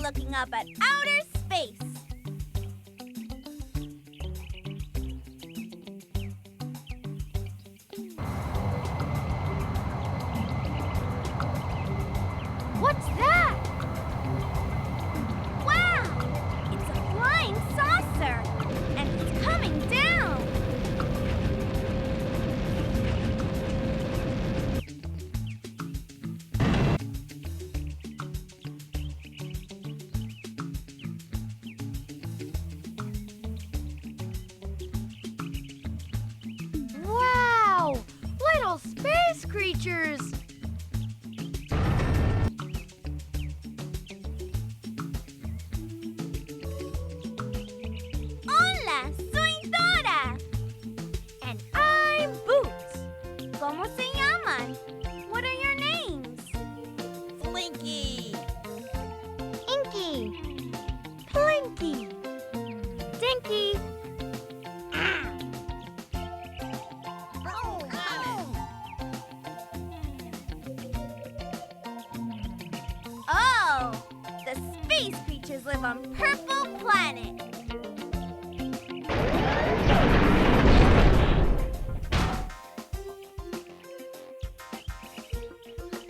looking up at outer space. What's that? Wow! It's a flying saucer, and it's coming down. Wow! Little space creatures! Hola, soy Dora. And I'm Boots. ¿Cómo se llaman? What are your names? Flinky! Inky. Plinky. Dinky. Oh, the space creatures live on Purple Planet.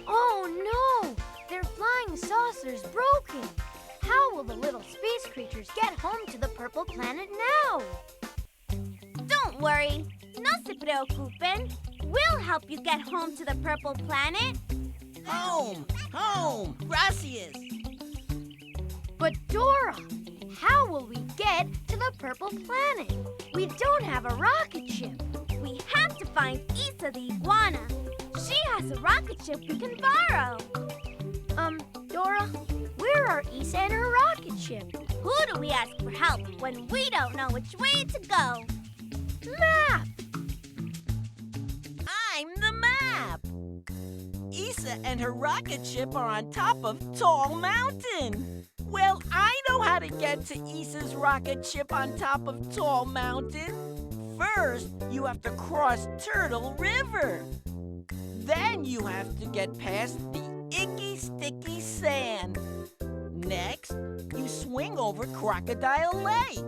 Oh no! Their flying saucer's broken. How will the little space creatures get home to the Purple Planet now? Don't worry, no se preocupen. We'll help you get home to the Purple Planet. Home! Home! Gracias! But Dora, how will we get to the Purple Planet? We don't have a rocket ship. We have to find Isa the iguana. She has a rocket ship we can borrow. Dora, where are Isa and her rocket ship? Who do we ask for help when we don't know which way to go? Map! I'm the map! Isa and her rocket ship are on top of Tall Mountain. Well, I know how to get to Isa's rocket ship on top of Tall Mountain. First, you have to cross Turtle River. Then you have to get past the icky, sticky sand. Next, you swing over Crocodile Lake.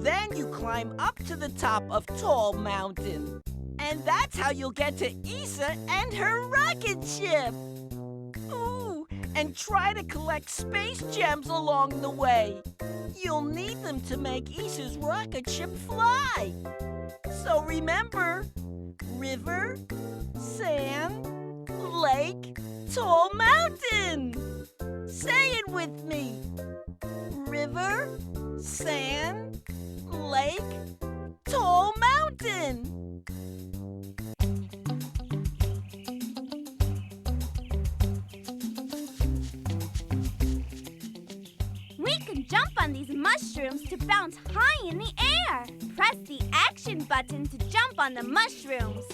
Then you climb up to the top of Tall Mountain. And that's how you'll get to Isa and her rocket ship. Ooh, and try to collect space gems along the way. You'll need them to make Isa's rocket ship fly. So remember, river, sand, lake, tall mountain. Say it with me. River, sand, lake, tall mountain. We can jump on these mushrooms to bounce high in the air. Press the action button to jump on the mushrooms.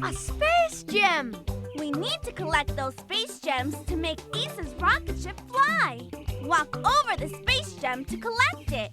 A space gem! We need to collect those space gems to make Isa's rocket ship fly. Walk over the space gem to collect it.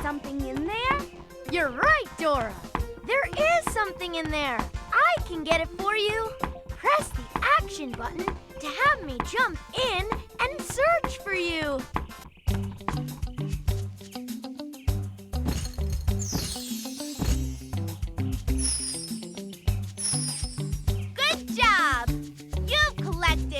Something in there? You're right, Dora. There is something in there. I can get it for you. Press the action button to have me jump in and search for you. Good job! You've collected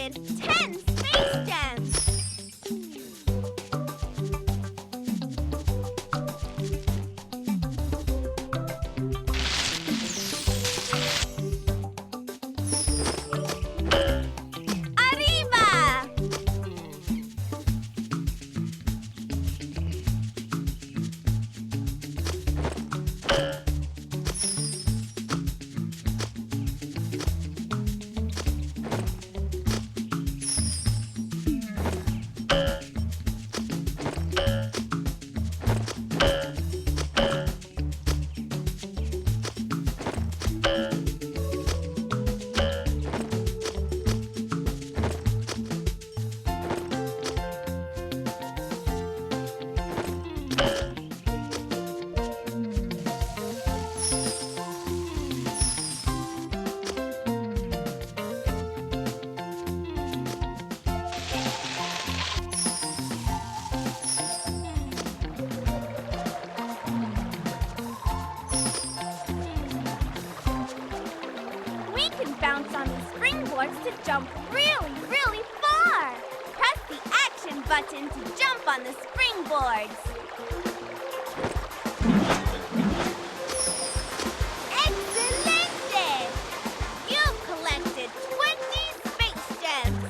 bounce on these springboards to jump really, really far. Press the action button to jump on the springboards. Excelente! You've collected 20 space gems.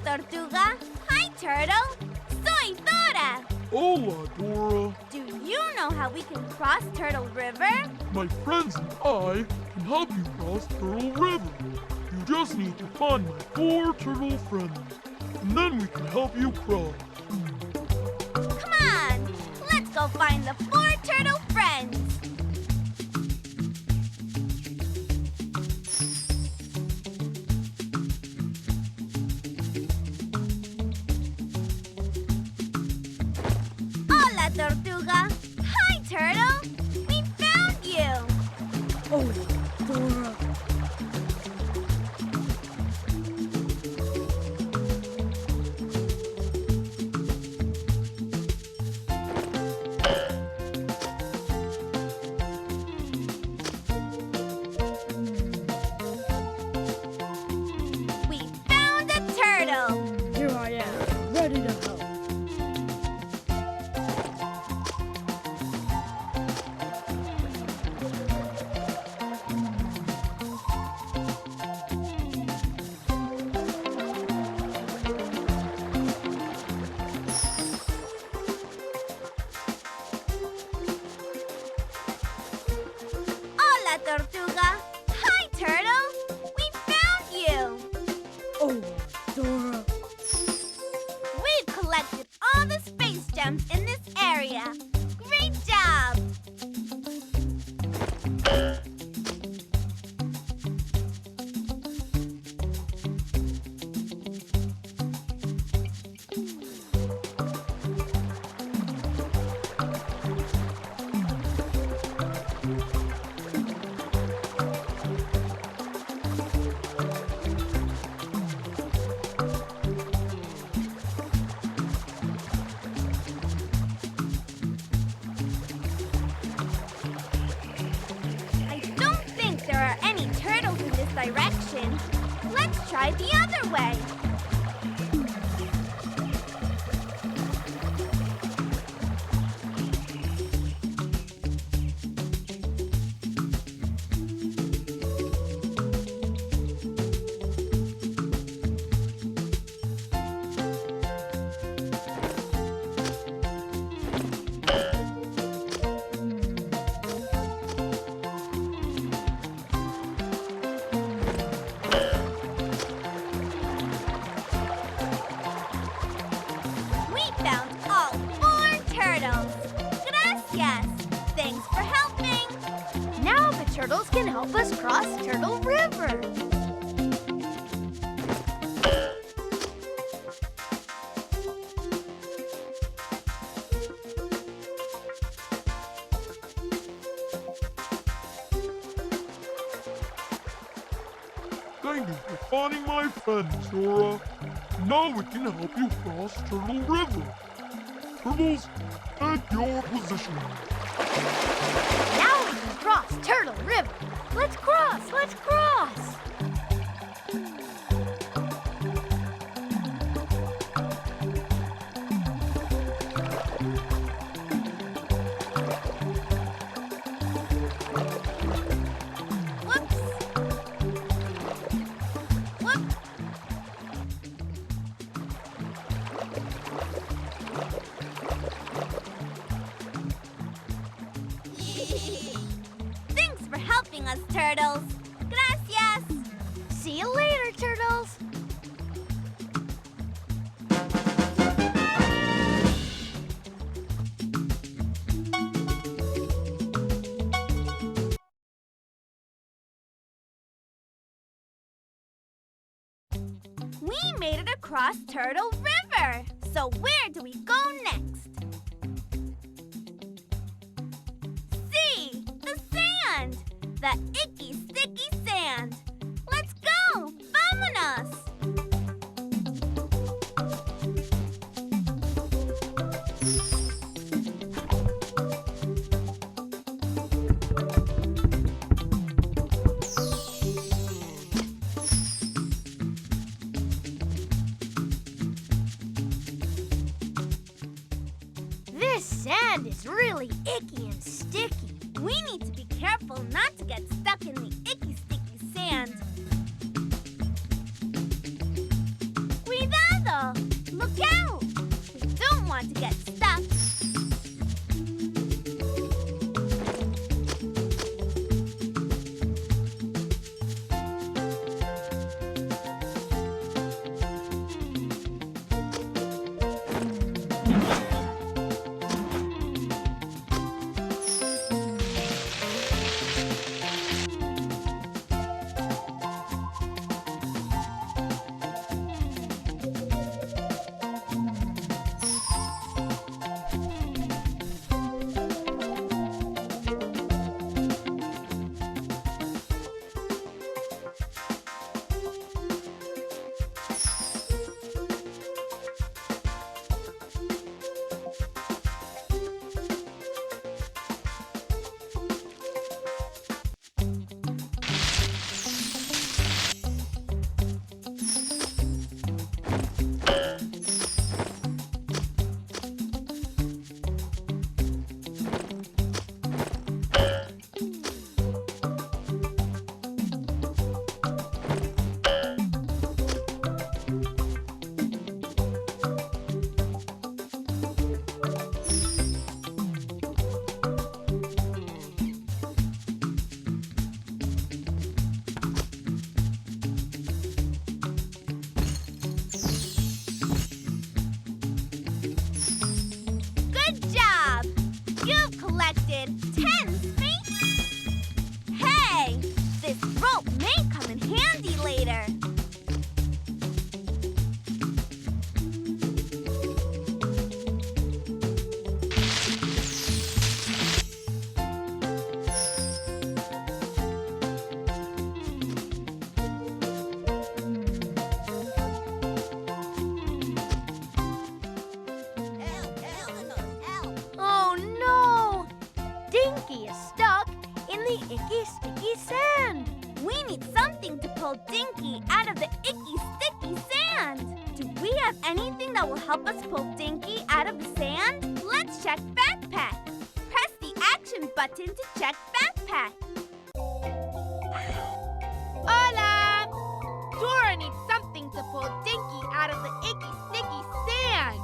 Tortuga. Hi, Turtle. Soy Dora. Hola, Dora. Do you know how we can cross Turtle River? My friends and I can help you cross Turtle River. You just need to find my 4 turtle friends, and then we can help you cross. Come on, let's go find the 4 turtle friends. Hola, Tortuga. Hi, Turtle. We found you. Oh, Dora. We found a turtle. Here I am, ready to help. Hola, Tortuga. Hi, Turtle. We found you. Oh, Dora. We've collected all the space gems in this area. Great job! I don't think there are any turtles in this direction. Let's try the other way. help us cross Turtle River. Thank you for finding my friends, Dora. Now we can help you cross Turtle River. Turtles, take your position. Now we can cross Turtle River. Let's cross, let's cross. Whoops. Whoops. Thanks for helping us, turtles. Gracias. See you later, turtles. We made it across Turtle River. So where do we go next? See, the sand. The icky, sticky sand. Let's go. Vámonos. This sand is really icky and sticky. We need to be careful not to get stuck in the icky, sticky sand. Cuidado! Look out! We don't want to get stuck. Good job! You've collected 10 spaces. Hey, this rope may come in handy later. Oh no! Dinky is stuck in the icky, sticky sand. We need something to pull Dinky out of the icky, sticky sand. Do we have anything that will help us pull Dinky out of the sand? Let's check backpack. Press the action button to check backpack. Hola! Dora needs something to pull Dinky out of the icky, sticky sand.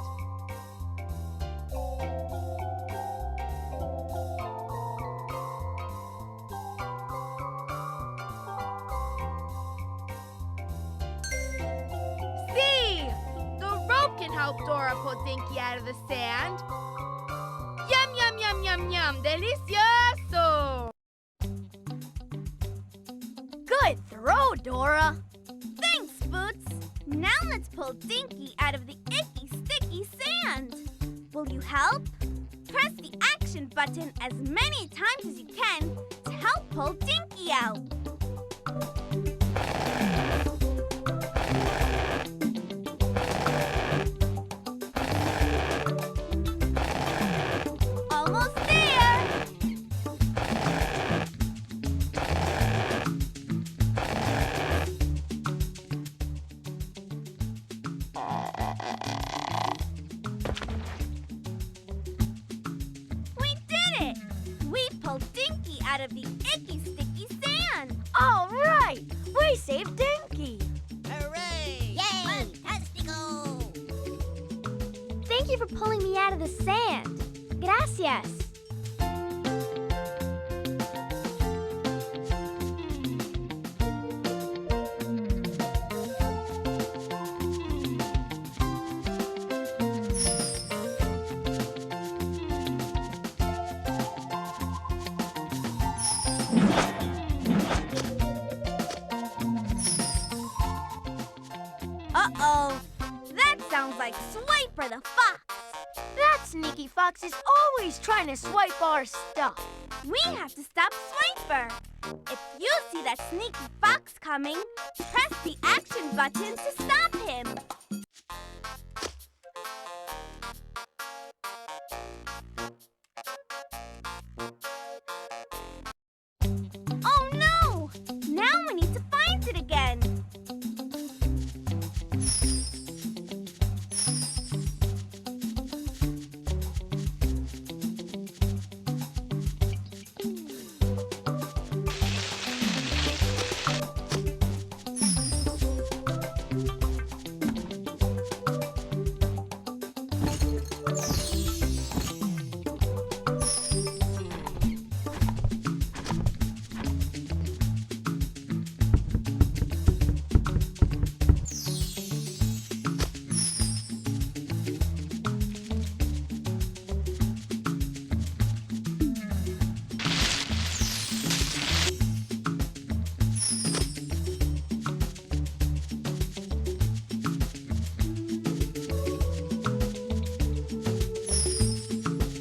See! The rope can help Dora pull Dinky out of the sand. Yum, yum, yum, yum, yum. Delicioso! Good throw, Dora. Thanks, Boots. Now let's pull Dinky out of the icky, sticky sand. Will you help? Press the action button as many times as you can to help pull Dinky out. Almost there. We did it! We pulled Dinky out of the icky, sticky sand. All right, we saved Dinky. Hooray! Yay! Fantastico! Thank you for pulling me out of the sand. Gracias. Uh-oh. That sounds like Swiper the fox. That sneaky fox is always trying to swipe our stuff. We have to stop Swiper. If you see that sneaky fox coming, press the action button to stop him. Oh no! Now we need to find it again.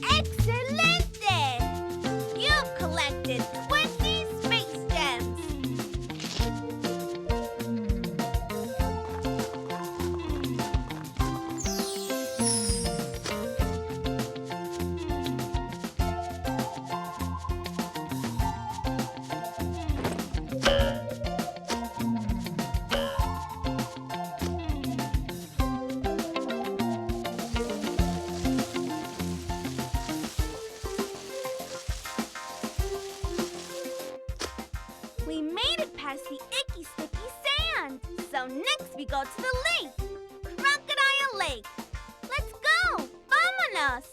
Excelente! You've collected 20 space gems. We made it past the icky, sticky sand. So next we go to the lake. Crocodile Lake. Let's go! Vámonos!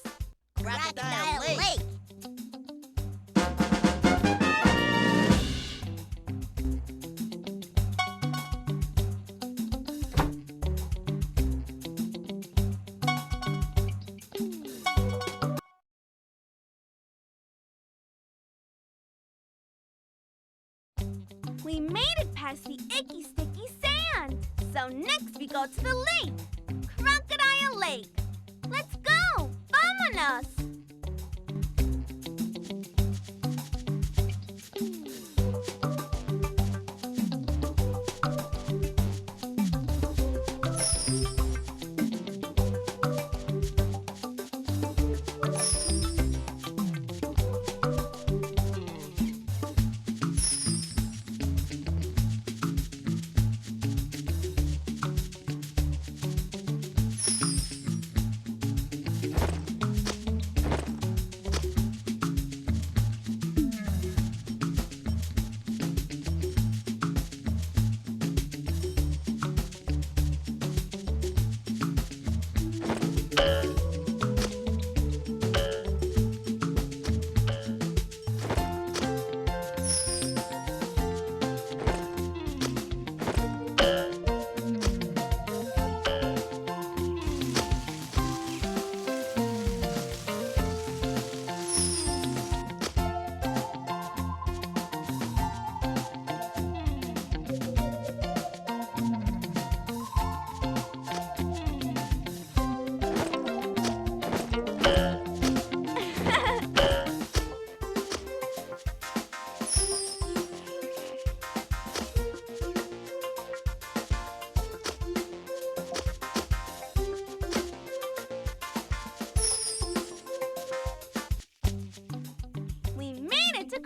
Crocodile Lake! We made it past the icky, sticky sand. So next we go to the lake. Crocodile Lake. Let's go! Vámonos!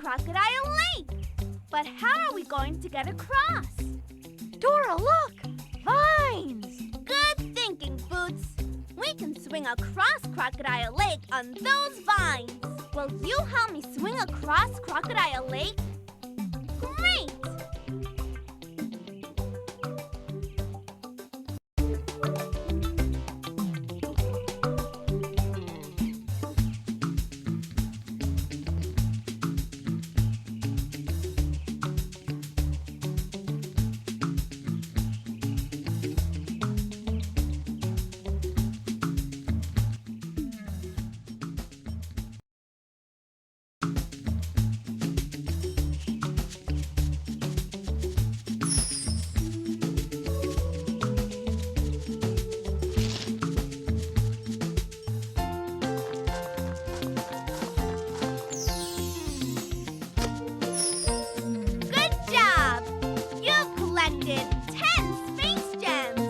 Crocodile Lake. But how are we going to get across? Dora, look! Vines! Good thinking, Boots. We can swing across Crocodile Lake on those vines. Will you help me swing across Crocodile Lake? Great! Good job! You've collected 10 space gems.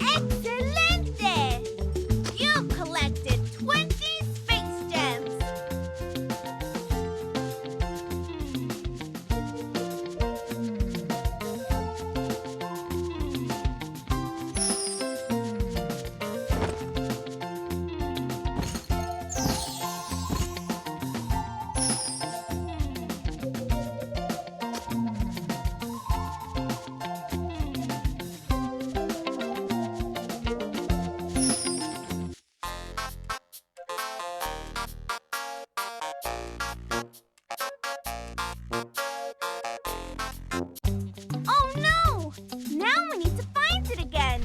Excelente! You've collected 20 space gems. Oh no! Now we need to find it again.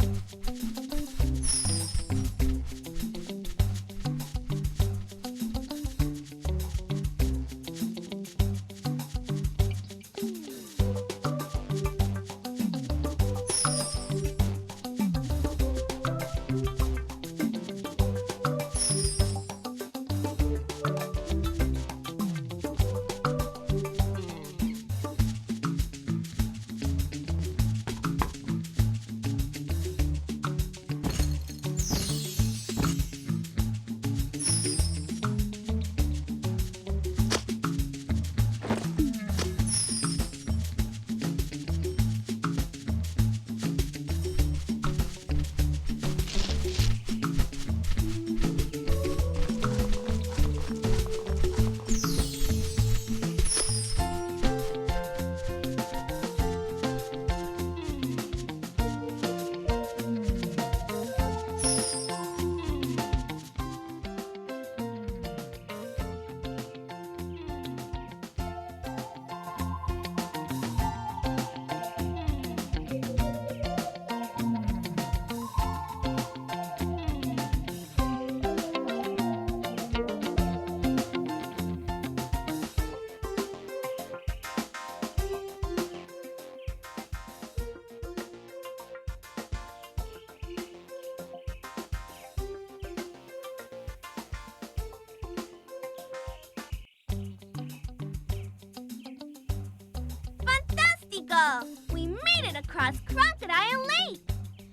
Fantastico! We made it across Crocodile Lake.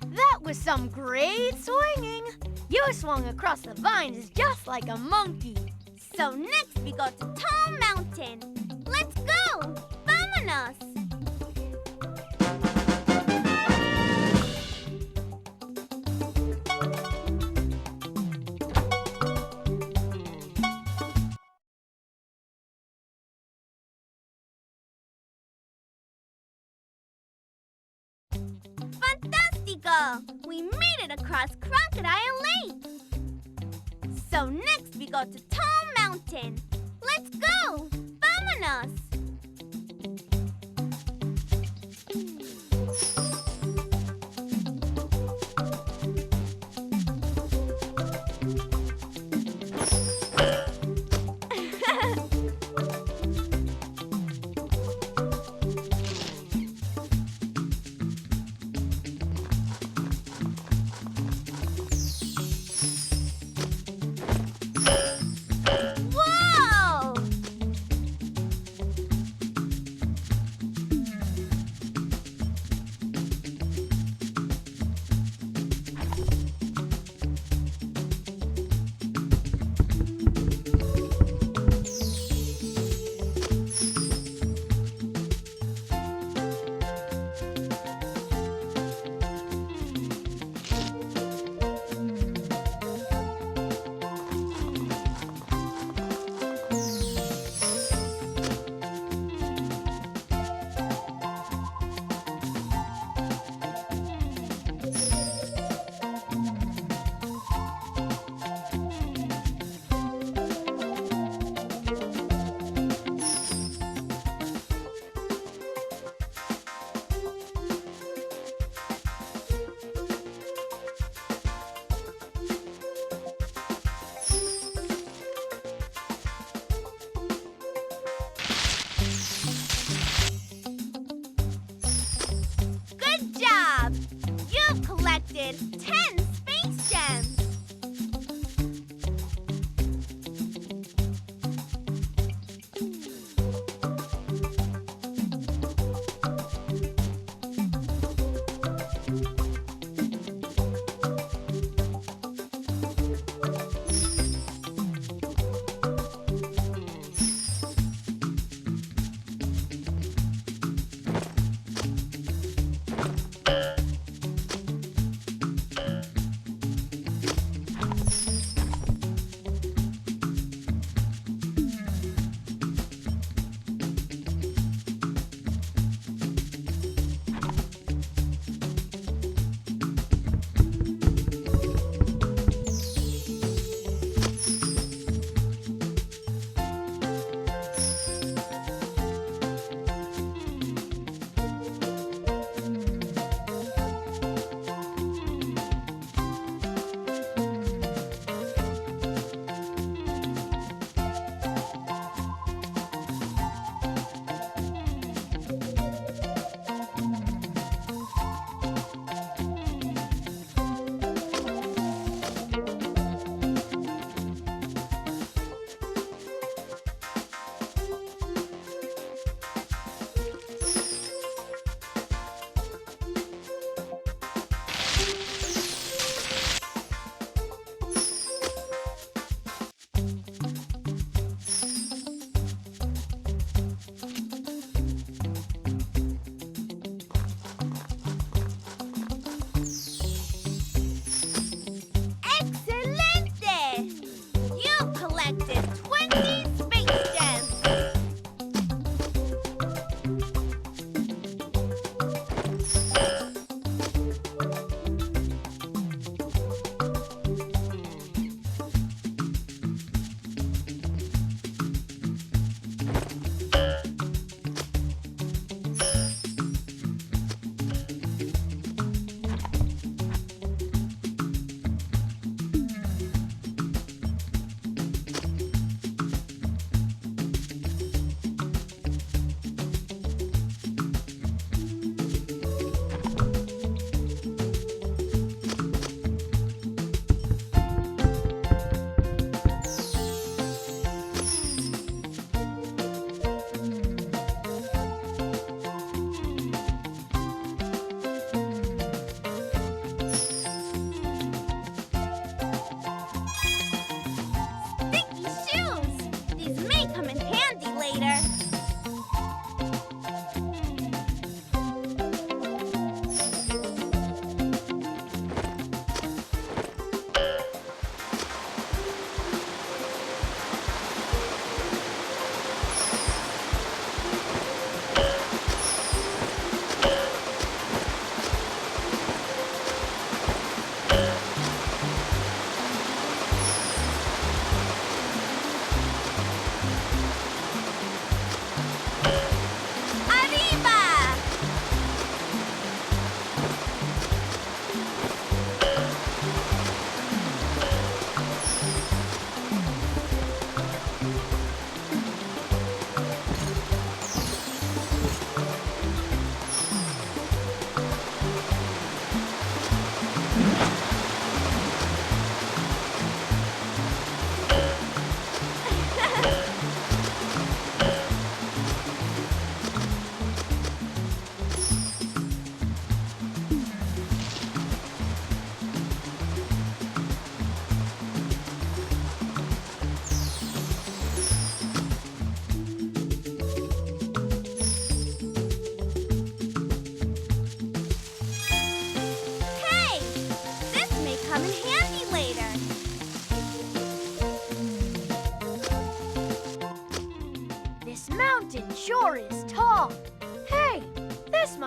That was some great swinging. You swung across the vines just like a monkey. So next we go to Tall Mountain. Let's go! Vámonos! Eagle! We made it across Crocodile Lake! So next we go to Tall Mountain. Let's go! Vámonos! Whoa! Good job! You've collected 10 space gems!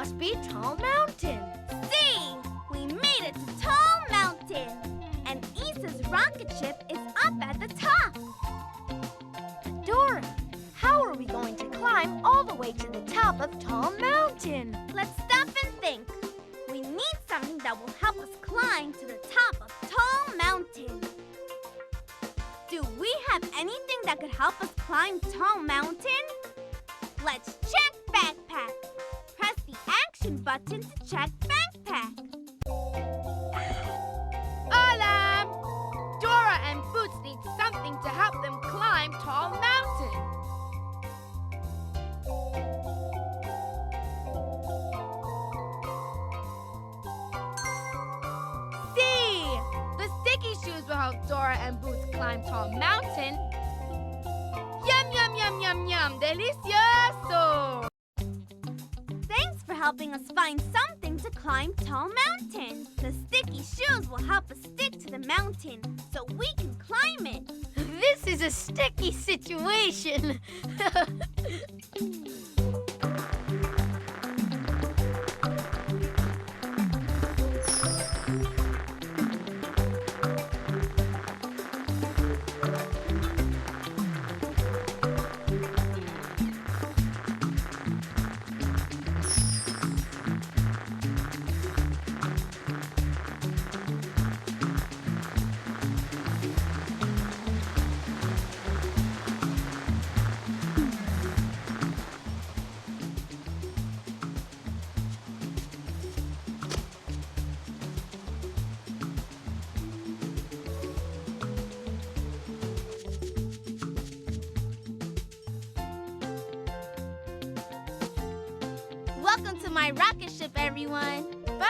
must be Tall Mountain. See! We made it to Tall Mountain! And Issa's rocket ship is up at the top! Dora, how are we going to climb all the way to the top of Tall Mountain? Let's stop and think. We need something that will help us climb to the top of Tall Mountain. Do we have anything that could help us climb Tall Mountain? Let's check backpack. Press the action button to check backpack. Hola! Dora and Boots need something to help them climb Tall Mountain. See! The sticky shoes will help Dora and Boots climb Tall Mountain. Yum, yum, yum, yum, yum. Delicioso! Thanks for helping us find something to climb Tall Mountain. The sticky shoes will help us stick to the mountain so we can climb it. This is a sticky situation. Welcome to my rocket ship, everyone.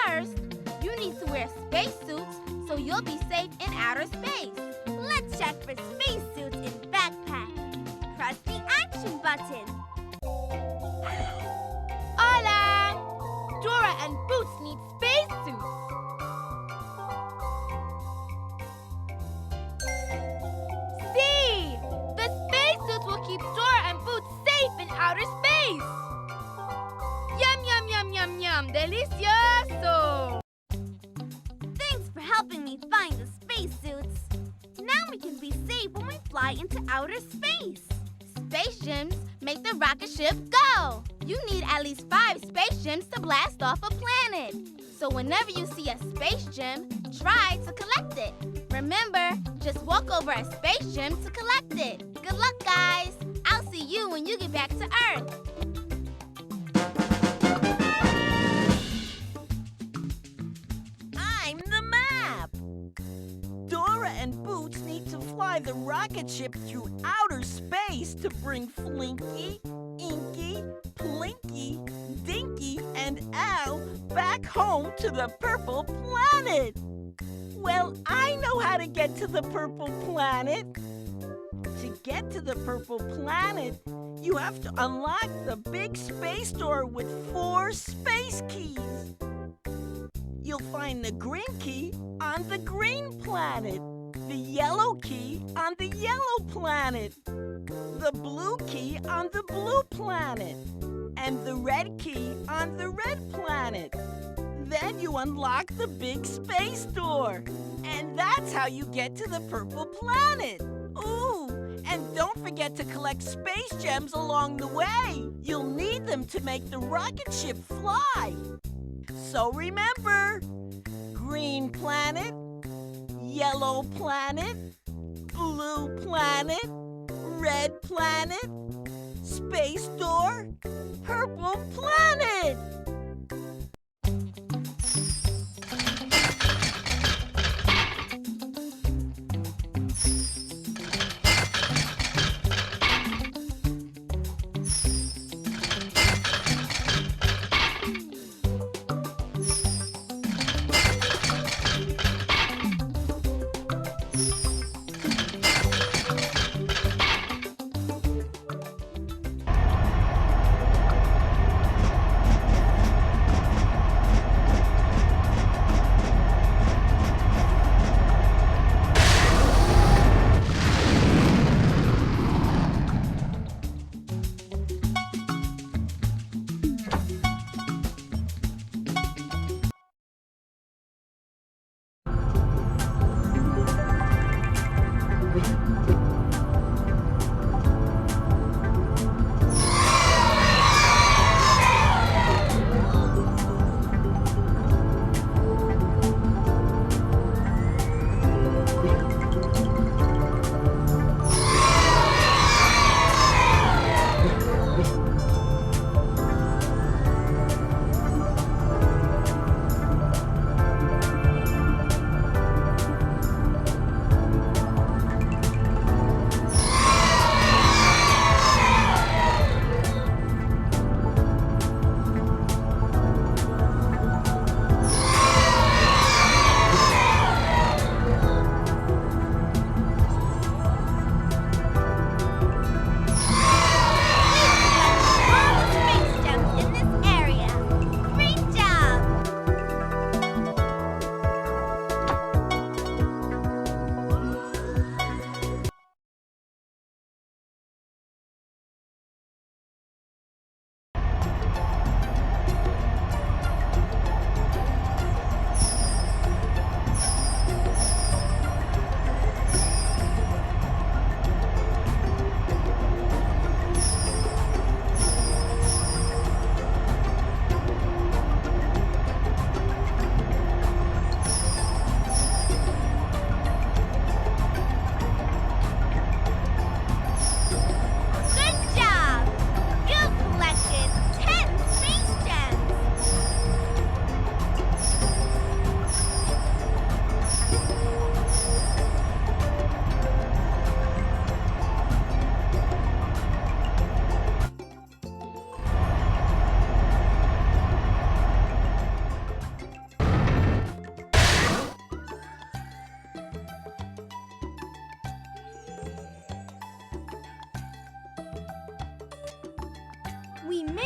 First, you need to wear spacesuits so you'll be safe in outer space. Let's check for spacesuits in backpack. Press the action button. Hola! Dora and Boots need spacesuits. See! The spacesuits will keep Dora and Boots safe in outer space. Yum, yum, yum, yum, yum. Delicioso! Thanks for helping me find the spacesuits. Now we can be safe when we fly into outer space. Space gems make the rocket ship go. You need at least 5 space gems to blast off a planet. So whenever you see a space gem, try to collect it. Remember, just walk over a space gem to collect it. Good luck, guys. I'll see you when you get back to Earth. I'm the map! Dora and Boots need to fly the rocket ship through outer space to bring Flinky, Inky, Plinky, Dinky, and Al back home to the purple planet. Well, I know how to get to the purple planet. To get to the purple planet, you have to unlock the big space door with 4 space keys. You'll find the green key on the green planet, the yellow key on the yellow planet, the blue key on the blue planet, and the red key on the red planet. Then you unlock the big space door, and that's how you get to the purple planet. Ooh, and don't forget to collect space gems along the way. You'll need them to make the rocket ship fly. So remember, green planet, yellow planet, blue planet, red planet, space door, purple planet.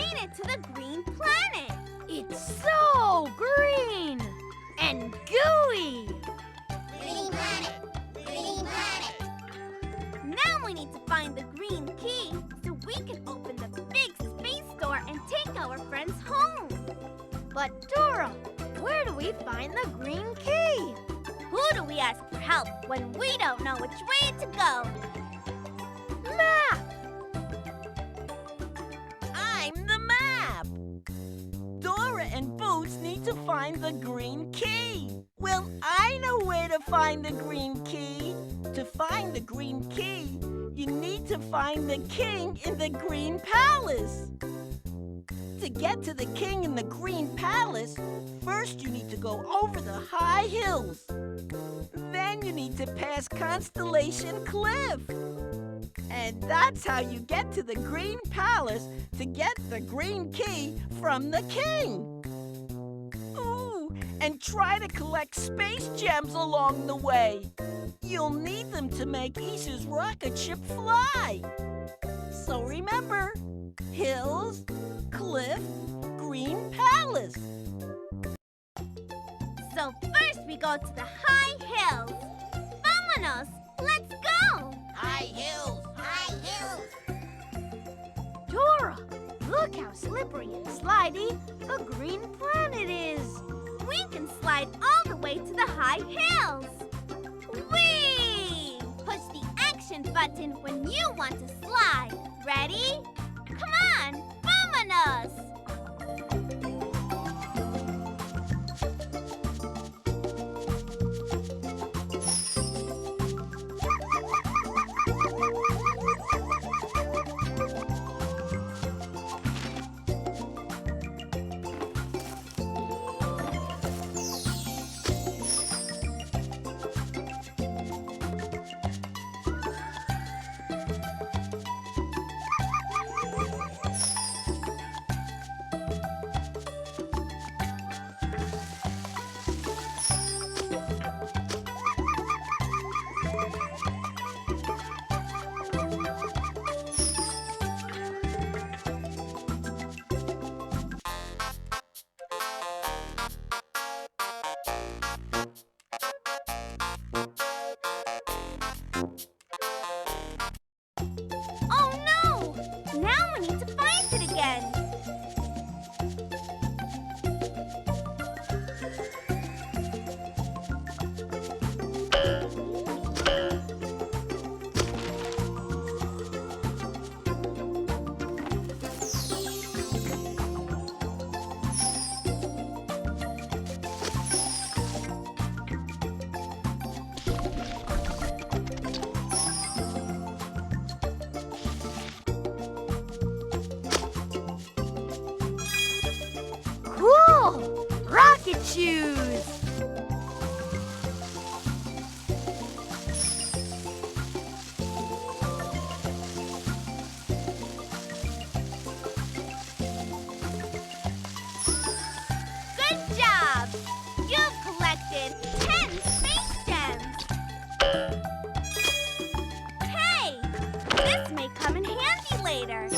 made it to the green planet. It's so green and gooey. Green planet. Green planet. Now we need to find the green key so we can open the big space door and take our friends home. But Dora, where do we find the green key? Who do we ask for help when we don't know which way to go? Map! I'm the map. Dora and Boots need to find the green key. Well, I know where to find the green key. To find the green key, you need to find the king in the green palace. To get to the king in the green palace, first you need to go over the high hills. Then you need to pass Constellation Cliff. And that's how you get to the green palace to get the green key from the king. Ooh, and try to collect space gems along the way. You'll need them to make Issa's rocket ship fly. So remember, hills, cliff, green palace. So first we go to the high hills. Vámonos! Let's go! High hills. High hills. Dora, look how slippery and slidey the green planet is. We can slide all the way to the high hills. Whee! Push the action button when you want to slide. Ready? Come on! Vámonos! Oh no! Now we need to find it again. Cool! Rocket shoes! Good job! You've collected 10 space gems. Hey! This may come in handy later.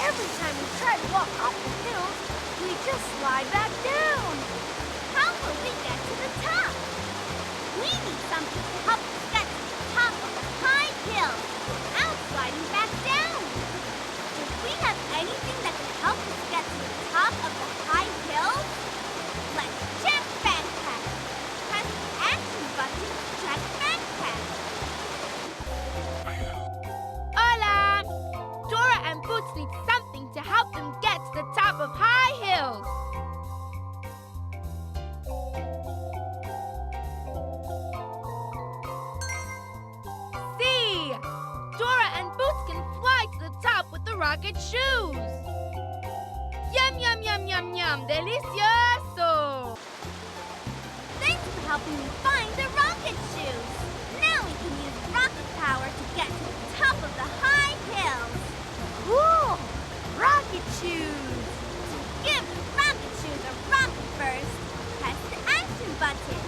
Every time we try to walk up the hills, we just slide back down. How will we get to the top? We need something to help us get to the top of the high hill without sliding back down. Do we have anything that can help us get to the top of the high hill? Let's check backpack. Press the action button to check backpack. Hola! Dora and Boots need something to help them get to the top of high hills. See! Dora and Boots can fly to the top with the rocket shoes. Yum, yum, yum, yum, yum. Delicioso! Thanks for helping me find the rocket shoes. Now we can use rocket power to get to the top of the high hills. Cool! Rocket shoes! To give the rocket shoes a rocket burst, press the action button.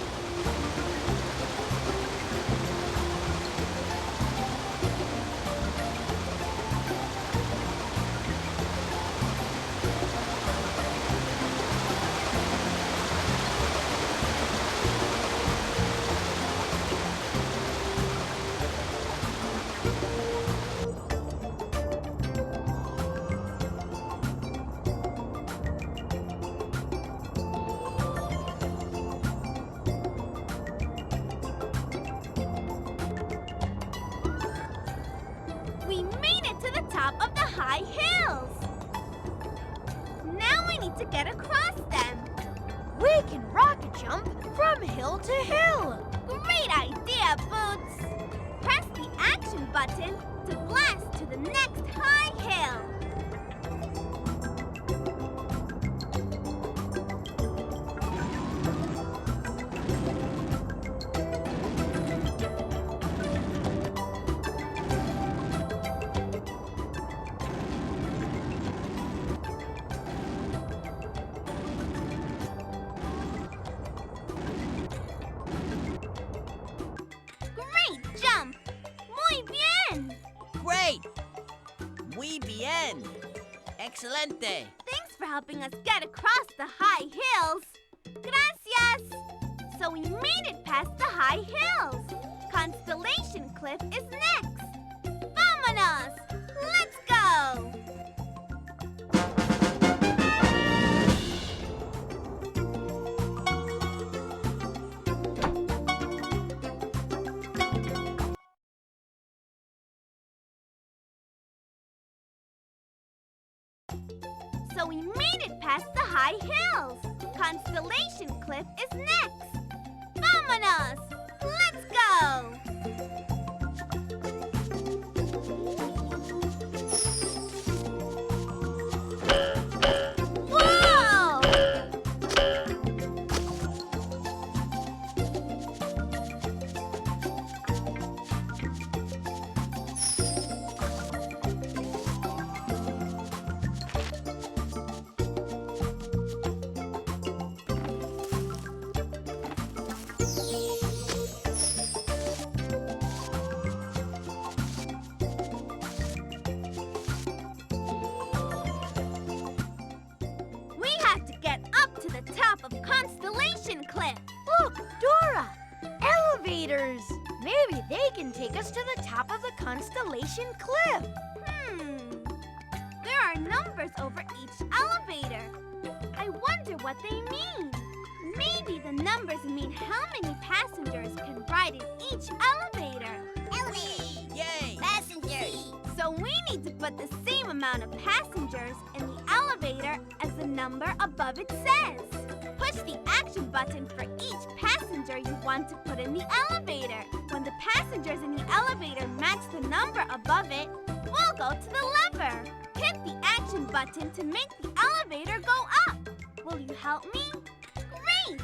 We made it to the top of the high hills. Now we need to get across them. We can rocket jump from hill to hill. Great idea, Boots! Press the action button to blast to the next high hill. Great jump! Muy bien! Great! Muy bien! Excelente! Thanks for helping us get across the high hills. Gracias! So we made it past the high hills. Constellation Cliff is next. Vámonos! Let's go! So we made it past the high hills. Constellation Cliff is next. Vámonos! Let's go! Whoa! We have to get up to the top of Constellation Cliff. Look, Dora! Elevators! Maybe they can take us to the top of the Constellation Cliff. There are numbers over each elevator. I wonder what they mean. Maybe the numbers mean how many passengers can ride in each elevator. Elevator. Yay! Passengers. So we need to put the same amount of passengers in the elevator as the number above it says. Push the action button for each passenger you want to put in the elevator. When the passengers in the elevator match the number above it, we'll go to the lever. Hit the action button to make the elevator go up. Will you help me? Great!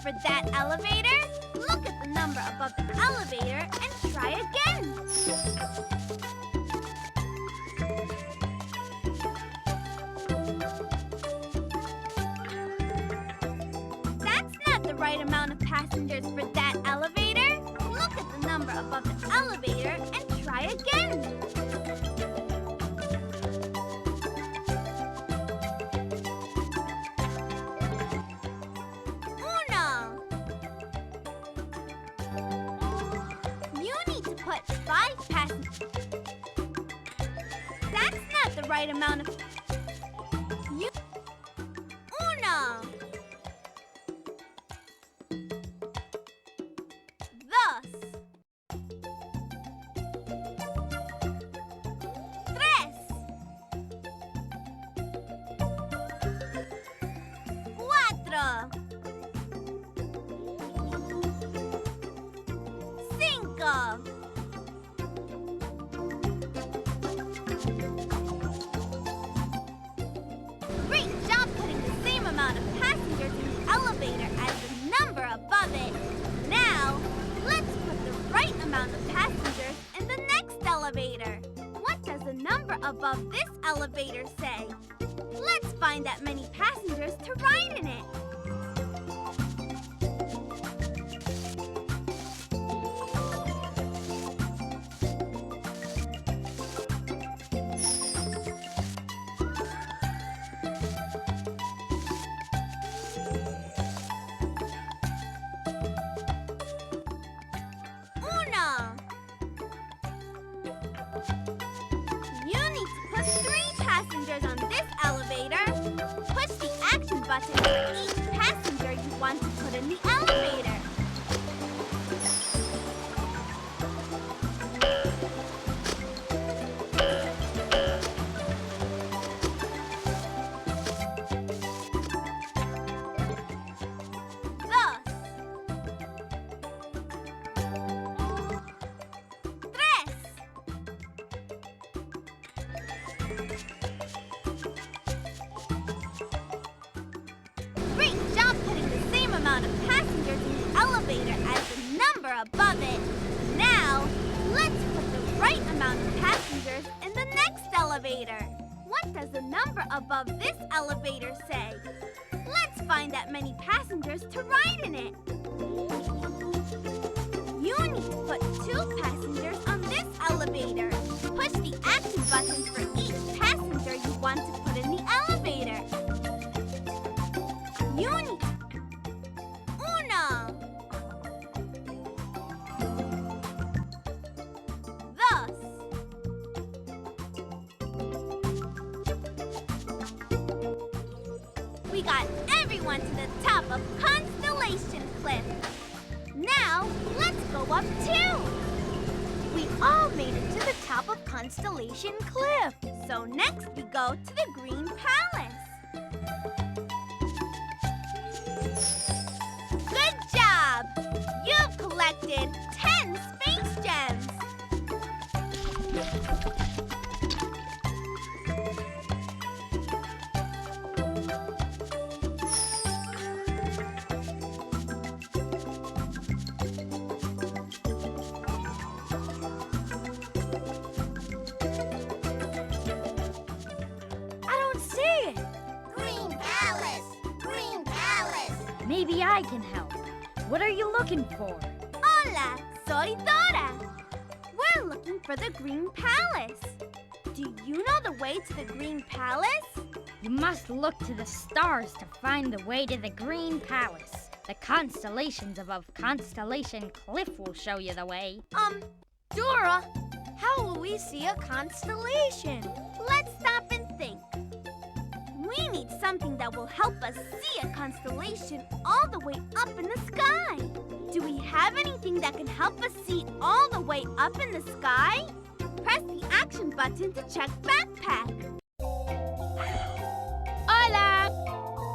for that elevator? Look at the number above the elevator and try again. That's not the right amount of passengers for that elevator. Look at the number above the elevator and try again. You need to put 5 passengers. That's not the right amount of... Uno. Dos. Tres. Cuatro. 5. Great job putting the same amount of passengers in the elevator as the number above it. Now, let's put the right amount of passengers in the next elevator. What does the number above this elevator say? Let's find that many passengers to ride in it. You need to put 3 passengers on this elevator. Push the action button for each passenger you want to put in the elevator. Great job putting the same amount of passengers in the elevator as the number above it. Now, let's put the right amount of passengers in the next elevator. What does the number above this elevator say? Let's find that many passengers to ride in it. You need to put 2 passengers on this elevator. Push the action button for each passenger you want to put in the elevator. You need Uno. Dos. We got everyone to the top of Constellation Cliff. Now, let's go up too. We all made it to the top of Constellation Cliff. So next we go to the Green Palace. Good job! You've collected 10 space gems. I don't see it. Green Palace! Green Palace! Maybe I can help. What are you looking for? Hola, soy Dora. We're looking for the Green Palace. Do you know the way to the Green Palace? You must look to the stars to find the way to the Green Palace. The constellations above Constellation Cliff will show you the way. Dora, how will we see a constellation? Let's stop and think. We need something that will help us see a constellation all the way up in the sky. Do we have anything that can help us see all the way up in the sky? Press the action button to check backpack. Hola!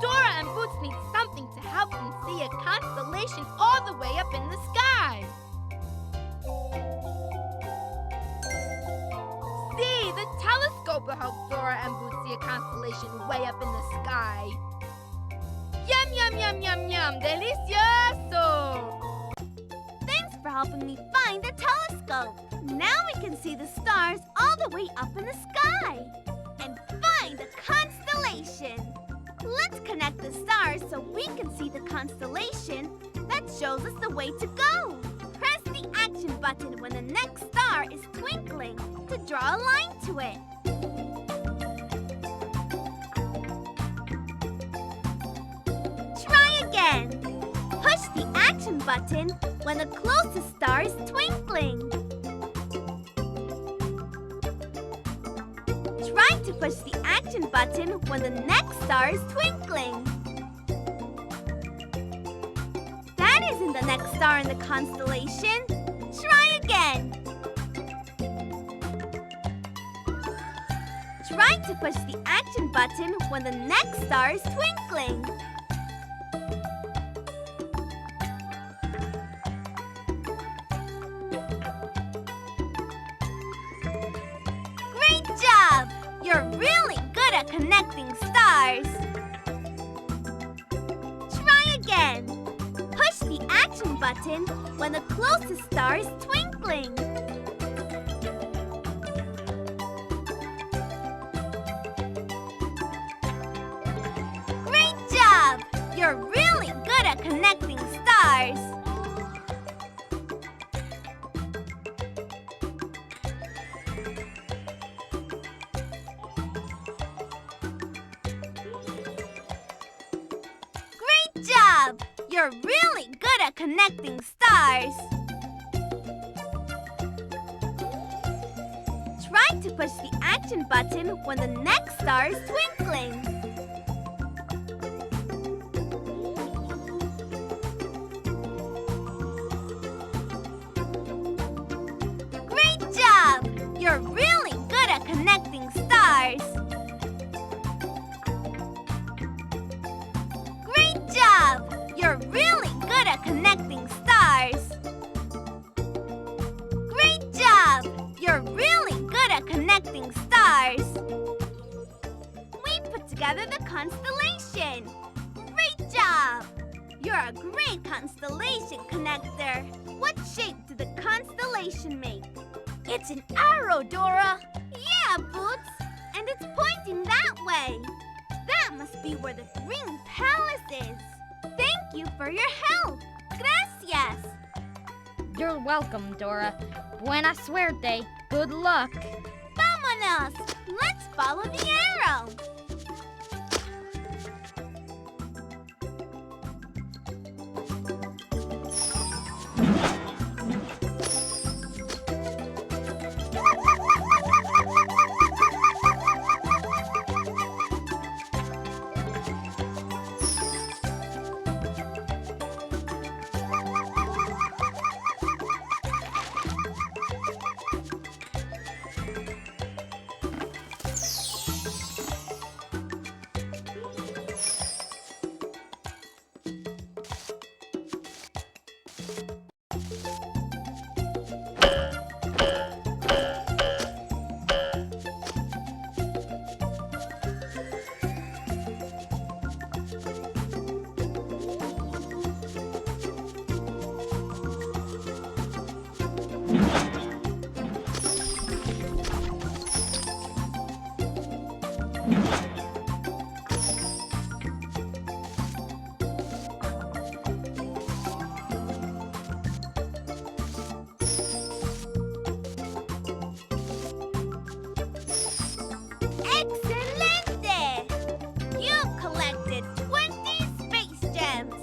Dora and Boots need something to help them see a constellation all the way up in the sky. See, the telescope will help Dora and Boots see a constellation way up in the sky. Yum, yum, yum, yum, yum. Delicioso. Thanks for helping me find the telescope. Now we can see the stars all the way up in the sky and find the constellation. Let's connect the stars so we can see the constellation that shows us the way to go. Press the action button when the next star is twinkling to draw a line to it. Try again. Push the action button when the closest star is twinkling. Try to push the action button when the next star is twinkling. That isn't the next star in the constellation. Try again. Try to push the action button when the next star is twinkling. Great job! You're really good at connecting stars. Try again. Push the action button when the closest star is twinkling. Great job! You're really good at connecting stars. Great job! You're really good at connecting stars. Try to push the action button when the next star is twinkling. Great job! You're really good at connecting stars. Great job! You're really good at connecting stars. Great job! You're really good at connecting stars. We put together the constellation. Great job! You're a great constellation connector. What shape did the constellation make? It's an arrow, Dora. Yeah, Boots. And it's pointing that way. That must be where the Green Palace is. Thank you for your help. Gracias. You're welcome, Dora. Buena suerte. Good luck. Vámonos. Let's follow the arrow. Excelente! You've collected 20 space gems.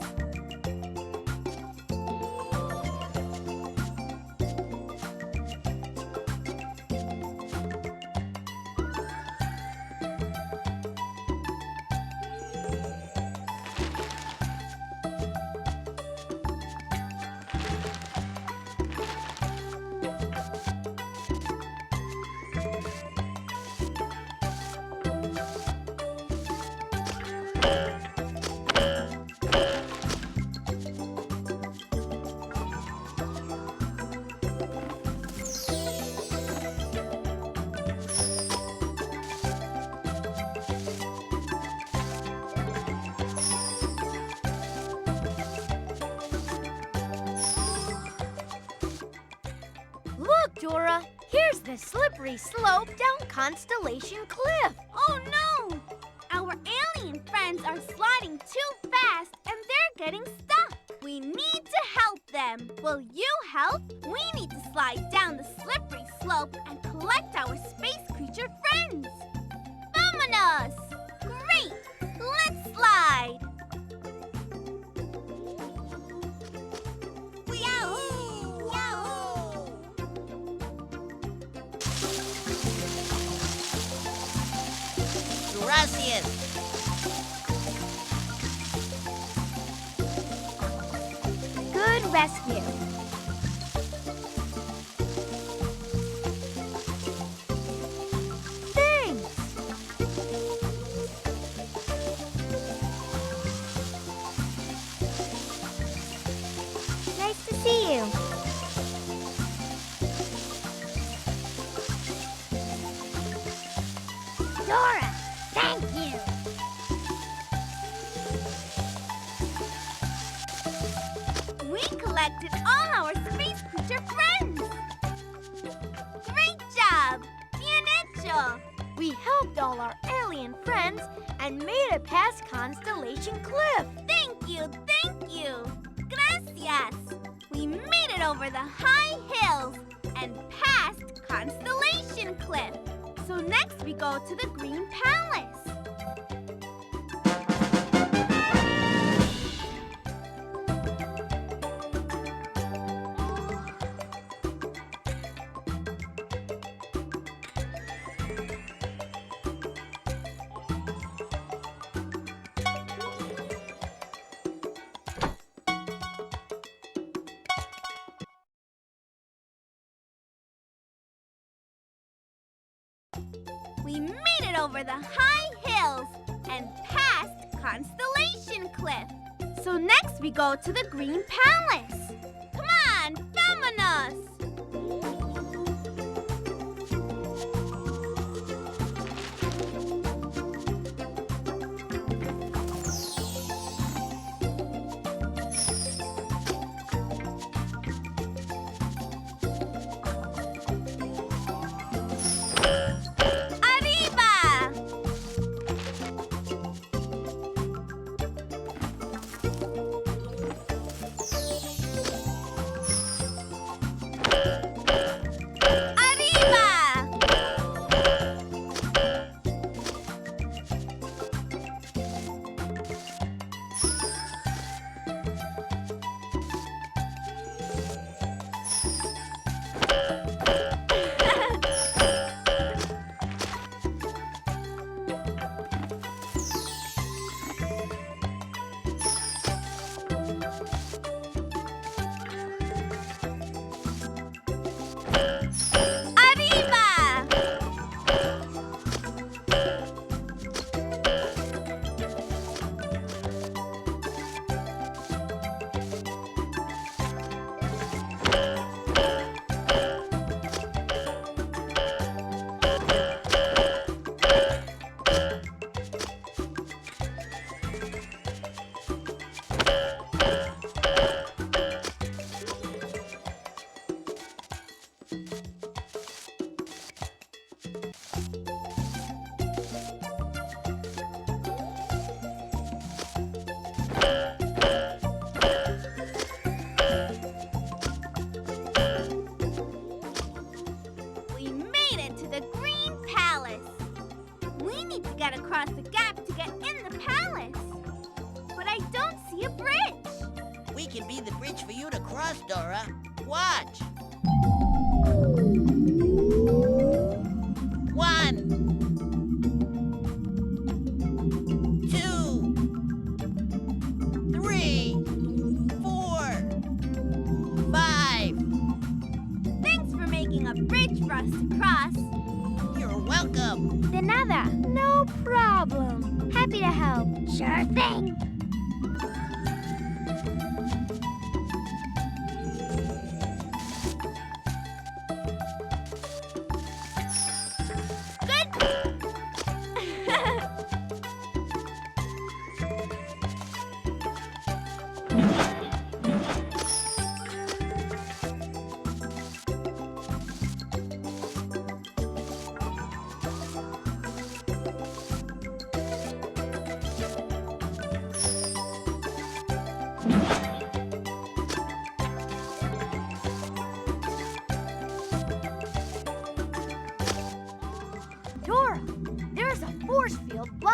a slippery slope down Constellation Cliff. Oh no! Our alien friends are sliding too fast and they're getting stuck. We need to help them. Will you help? We need to slide down the slippery slope and collect our space creature friends. Vamonos! Great! Let's slide! Yahoo! Yahoo! Gracias. Good rescue. Thanks. Nice to see you. Dora, thank you. We collected all our space creature friends. Great job! Bien hecho! We helped all our alien friends and made it past Constellation Cliff. Thank you, thank you! Gracias! We made it over the high hills and past Constellation Cliff. So next we go to the Green Palace. We made it over the high hills and past Constellation Cliff. So next we go to the Green Palace. Come on, vámonos! ¡Arriba! ¡Arriba! ¡Arriba! We made it to the Green Palace. We need to get across the gap to get in the palace. But I don't see a bridge. We can be the bridge for you to cross, Dora. Watch. 1, 2, 3, 4, 5. Thanks for making a bridge for us to cross. You're welcome. De nada. No problem. Happy to help. Sure thing.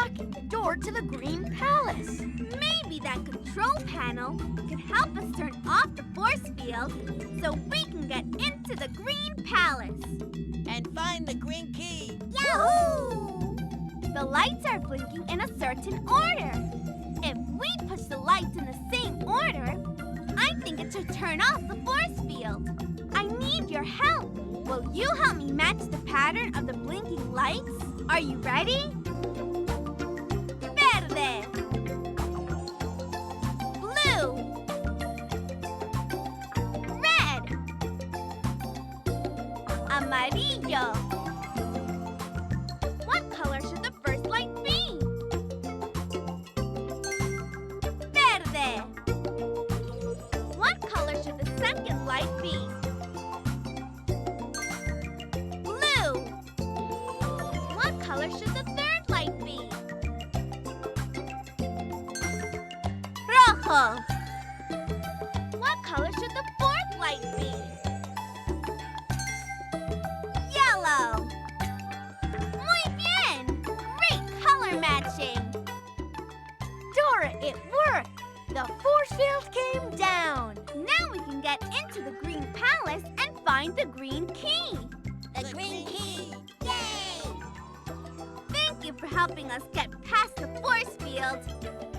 unlocking the door to the Green Palace. Maybe that control panel could help us turn off the force field so we can get into the Green Palace. And find the green key. Yahoo! The lights are blinking in a certain order. If we push the lights in the same order, I think it should turn off the force field. I need your help. Will you help me match the pattern of the blinking lights? Are you ready? Verde. Blue. Red. Amarillo. What color should the first light be? Verde. What color should the second light be? Blue. What color should the third light be? Rojo. What color should the fourth light be? Yellow. Muy bien! Great color matching! Dora, it worked! The force field came down. Now we can get into the Green Palace and find the green key. The green key. Yay! Thank you for helping us get past the force field.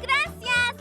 Gracias!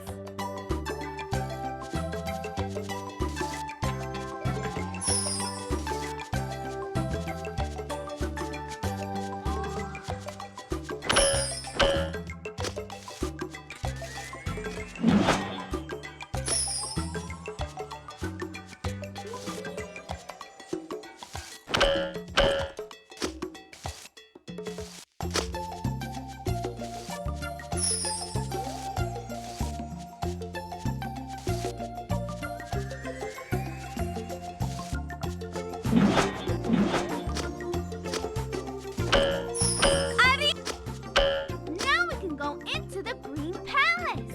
Now we can go into the Green Palace.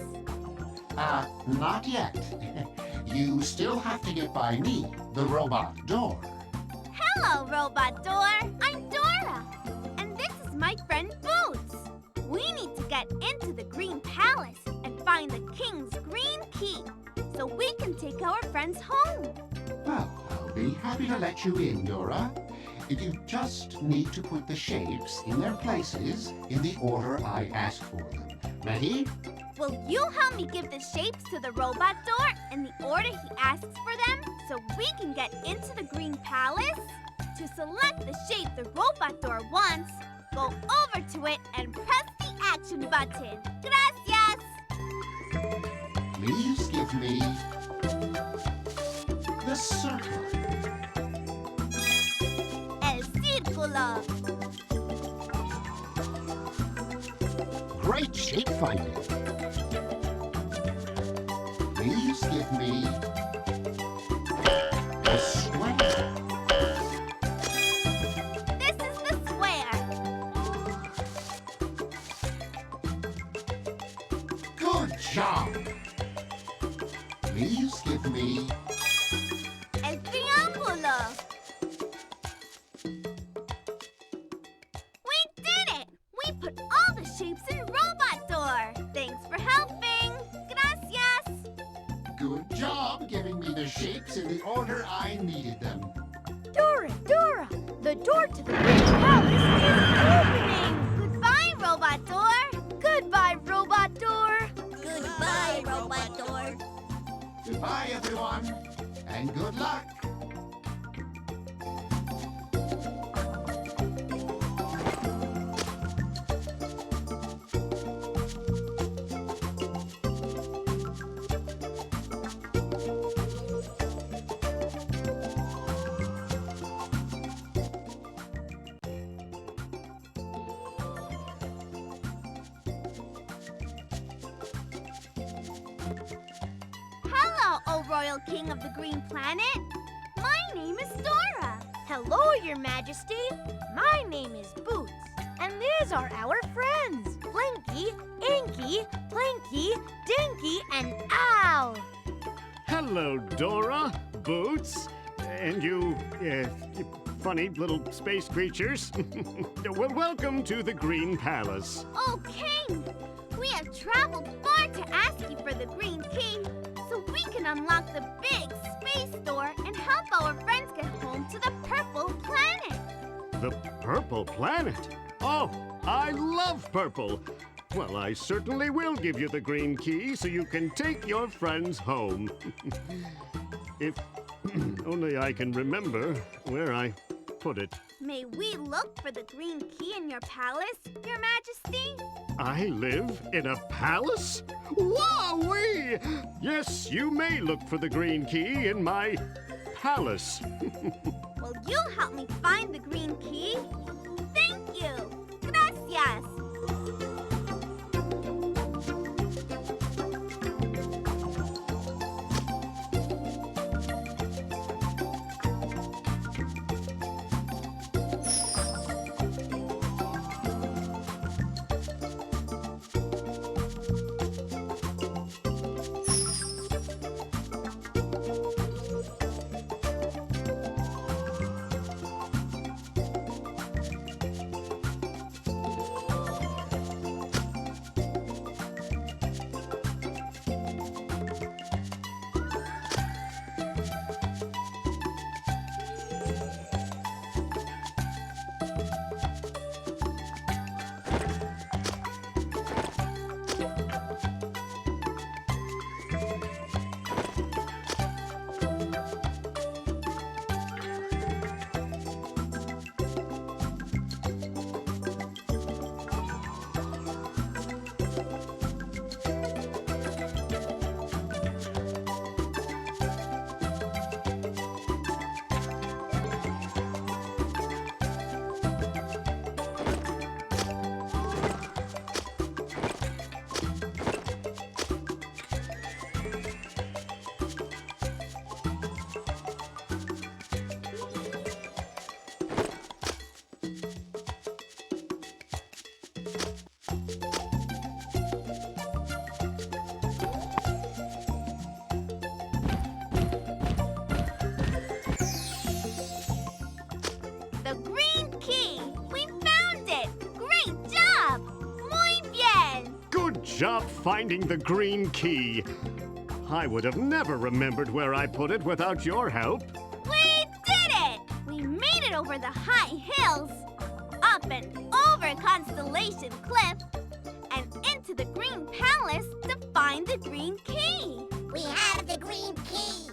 Not yet. You still have to get by me, the robot door. Hello, Robot Door. I'm Dora. And this is my friend Boots. We need to get into the Green Palace and find the King's green key so we can take our friends home. Well, I'll be happy to let you in, Dora. You just need to put the shapes in their places in the order I ask for them. Ready? Will you help me give the shapes to the Robot Door in the order he asks for them so we can get into the Green Palace? To select the shape the Robot Door wants, go over to it and press the action button. Gracias! Please give me the circle. El círculo. Great shape finding. Please give me the square. This is the square. Good job. Please give me El triángulo. We did it! We put all the shapes in Robot Door. Thanks for helping. Gracias. good job giving me the shapes in the order I needed them. Dora, Dora, the door to the Green Palace is opening. Goodbye, Robot Door. Goodbye, Robot Door. Goodbye, Robot Door. Goodbye, everyone, and good luck. Hello, O Royal King of the Green Planet. My name is Dora. Hello, Your Majesty. My name is Boots, and these are our friends, Blinky, Inky, Plinky, Dinky, and Owl. Hello, Dora, Boots, and you funny little space creatures. Well, welcome to the Green Palace. Oh, King, traveled far to ask you for the green key so we can unlock the big space door and help our friends get home to the purple planet. The purple planet? Oh, I love purple. Well, I certainly will give you the green key so you can take your friends home. If only I can remember where I put it. May we look for the green key in your palace, Your Majesty? I live in a palace? Wowee! Yes, you may look for the green key in my palace. Will you help me find the green key? Thank you. Gracias. The green key! We found it! Great job! Muy bien! Good job finding the green key. I would have never remembered where I put it without your help. We did it! We made it over the high hills, up and over Constellation Cliff, and into the Green Palace to find the green key. We have the green key.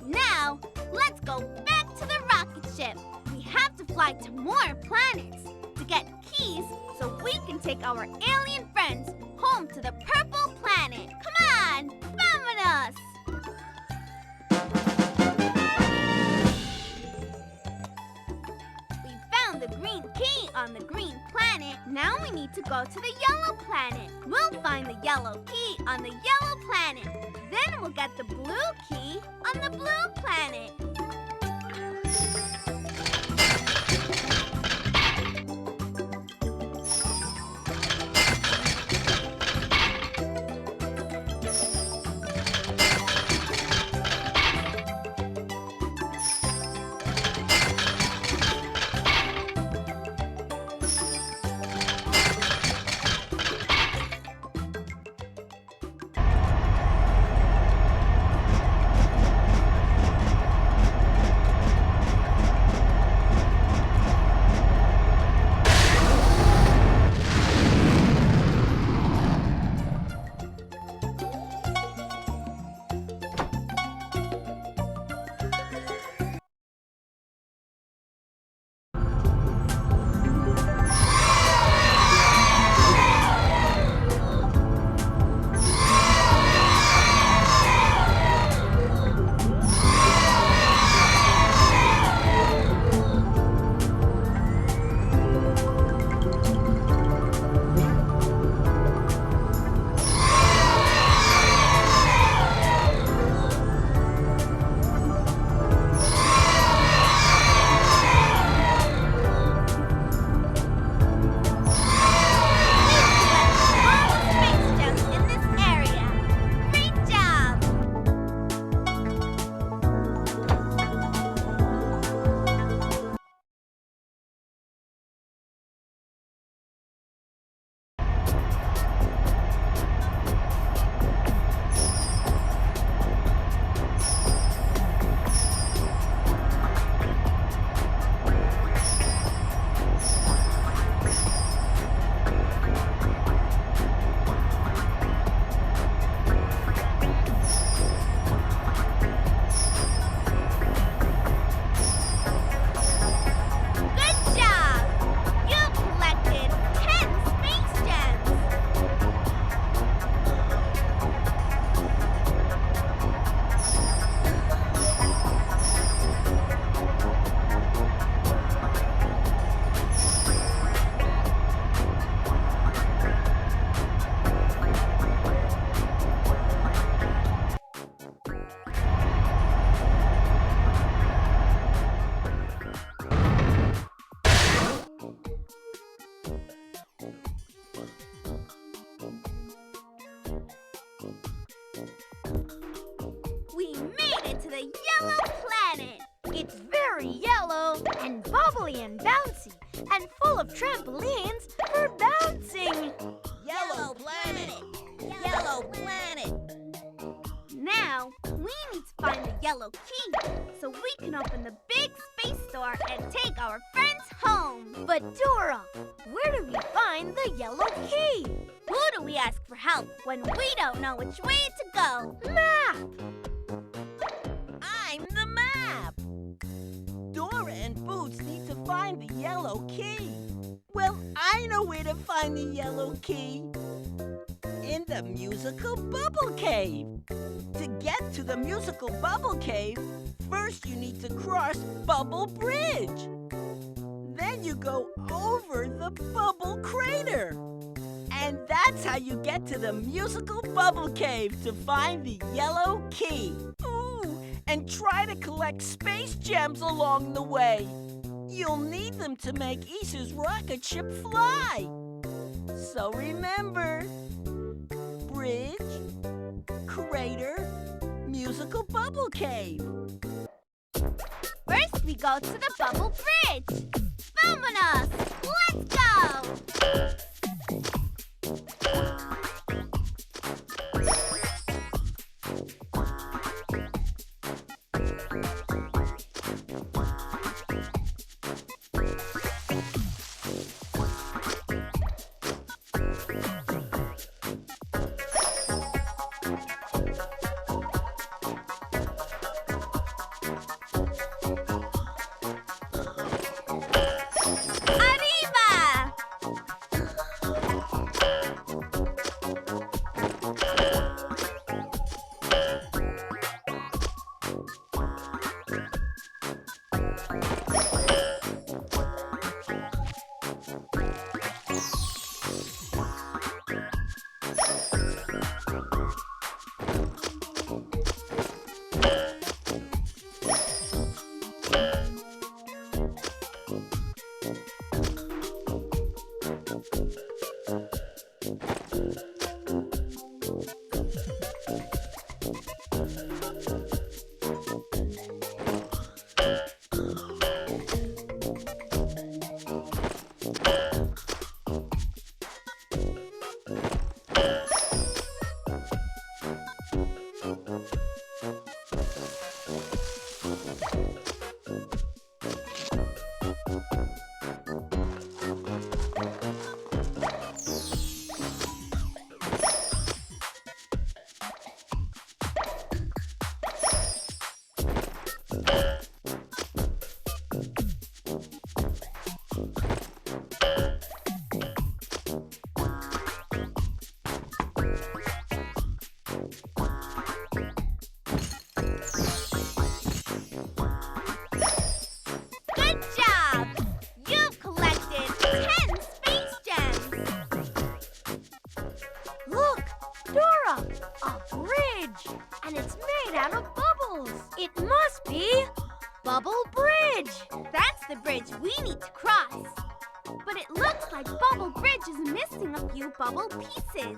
Now, let's go back to the rocket ship. We have to fly to more planets to get keys so we can take our alien friends home to the purple planet. Come on, vámonos! We found the green key on the green planet. Now we need to go to the yellow planet. We'll find the yellow key on the yellow planet. Then we'll get the blue key on the blue planet. the yellow planet. It's very yellow and bubbly and bouncy and full of trampolines for bouncing. Yellow planet! Yellow planet! Now, we need to find the yellow key so we can open the big space door and take our friends home. But Dora, where do we find the yellow key? Who do we ask for help when we don't know which way to go? Map! I'm the map! Dora and Boots need to find the yellow key. Well, I know where to find the yellow key. In the musical bubble cave. To get to the musical bubble cave, first you need to cross Bubble Bridge. Then you go over the bubble crater. And that's how you get to the musical bubble cave to find the yellow key. Ooh, and try to collect space gems along the way. You'll need them to make Issa's rocket ship fly. So remember, bridge, crater, musical bubble cave. First, we go to the bubble bridge. Vámonos! Let's go! Arriba! Bubble Bridge! That's the bridge we need to cross. But it looks like Bubble Bridge is missing a few bubble pieces.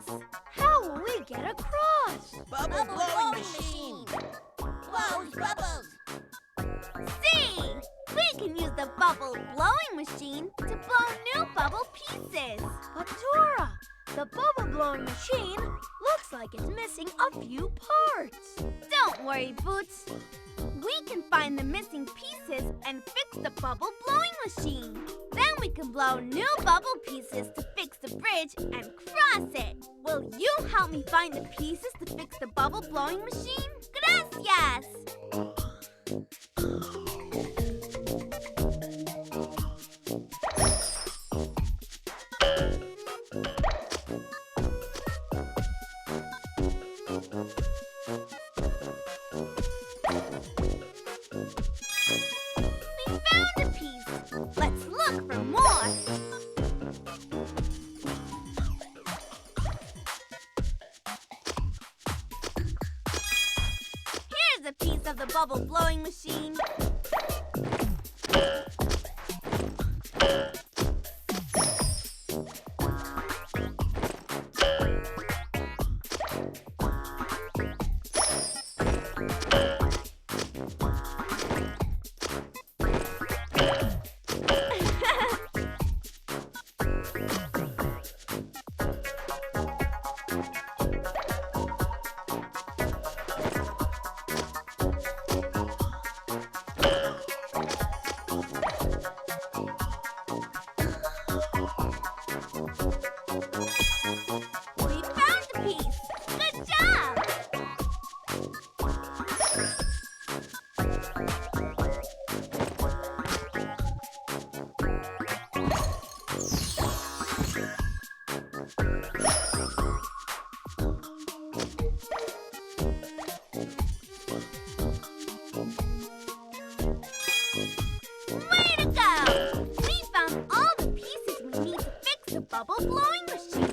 How will we get across? Bubble blowing machine! Blows bubbles! See! We can use the bubble blowing machine to blow new bubble pieces. But Dora, the bubble blowing machine looks like it's missing a few parts. Don't worry, Boots. We can find the missing pieces and fix the bubble blowing machine. Then we can blow new bubble pieces to fix the bridge and cross it. Will you help me find the pieces to fix the bubble blowing machine? Gracias! We found a piece. Let's look for more. Here's a piece of the bubble blowing machine. We found the piece! Good job! Way to go! We found all the pieces we need to fix the bubble blowing machine.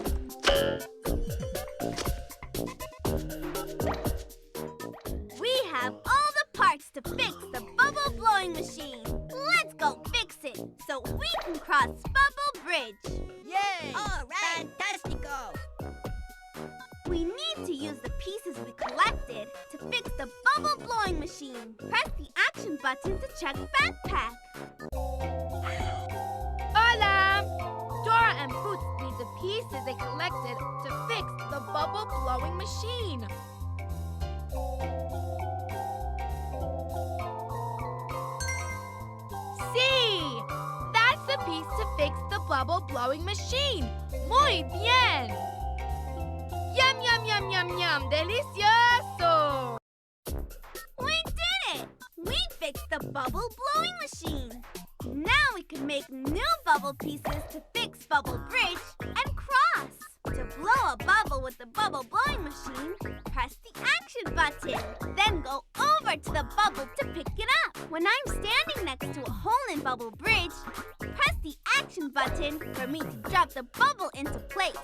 We have all the parts to fix the bubble blowing machine. Let's go fix it so we can cross Bubble Bridge. Yay! All right. Fantastico. We need to use the pieces we collected to fix the bubble blowing machine. Press the action button to check backpack. Hola! Dora and Boots need the pieces they collected to fix the bubble blowing machine. See! That's the piece to fix the bubble blowing machine. Muy bien! Yum, yum, yum, yum, yum. Delicioso! We did it! We fixed the bubble blowing machine. Now we can make new bubble pieces to fix Bubble Bridge and cross. To blow a bubble with the bubble blowing machine, press the action button. Then go over to the bubble to pick it up. When I'm standing next to a hole in Bubble Bridge, press the action button for me to drop the bubble into place.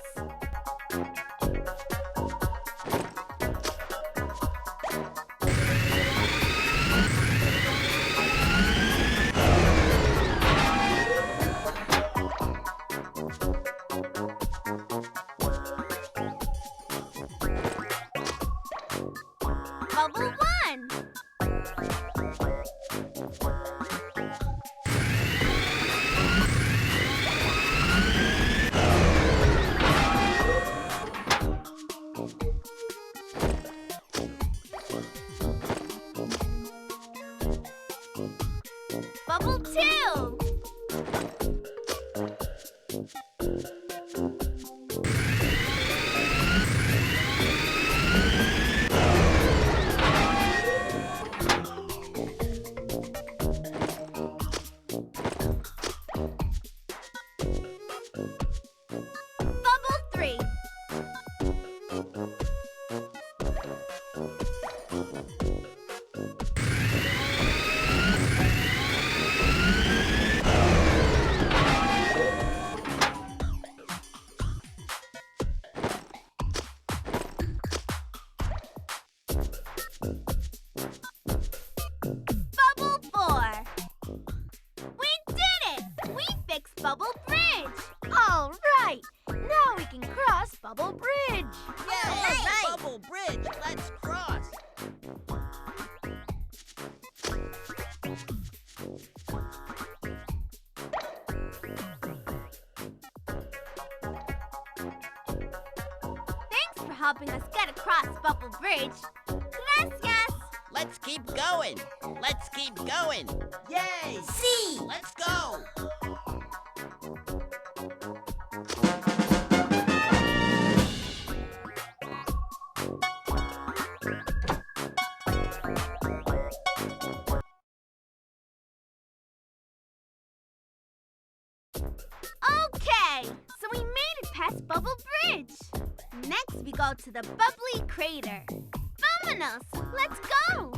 Bubble 1. Bubble 2. Bubble 3. Bubble 4. We did it! We fixed Bubble Bridge. All right. Now we can cross Bubble Bridge. Yeah, All right. Bubble Bridge. Let's cross. Thanks for helping us get across Bubble Bridge. Gracias! Let's keep going. Let's keep going. Yay! See. Let's go. Okay, so we made it past Bubble Bridge. Next, we go to the bubbly crater. Vámonos! Let's go!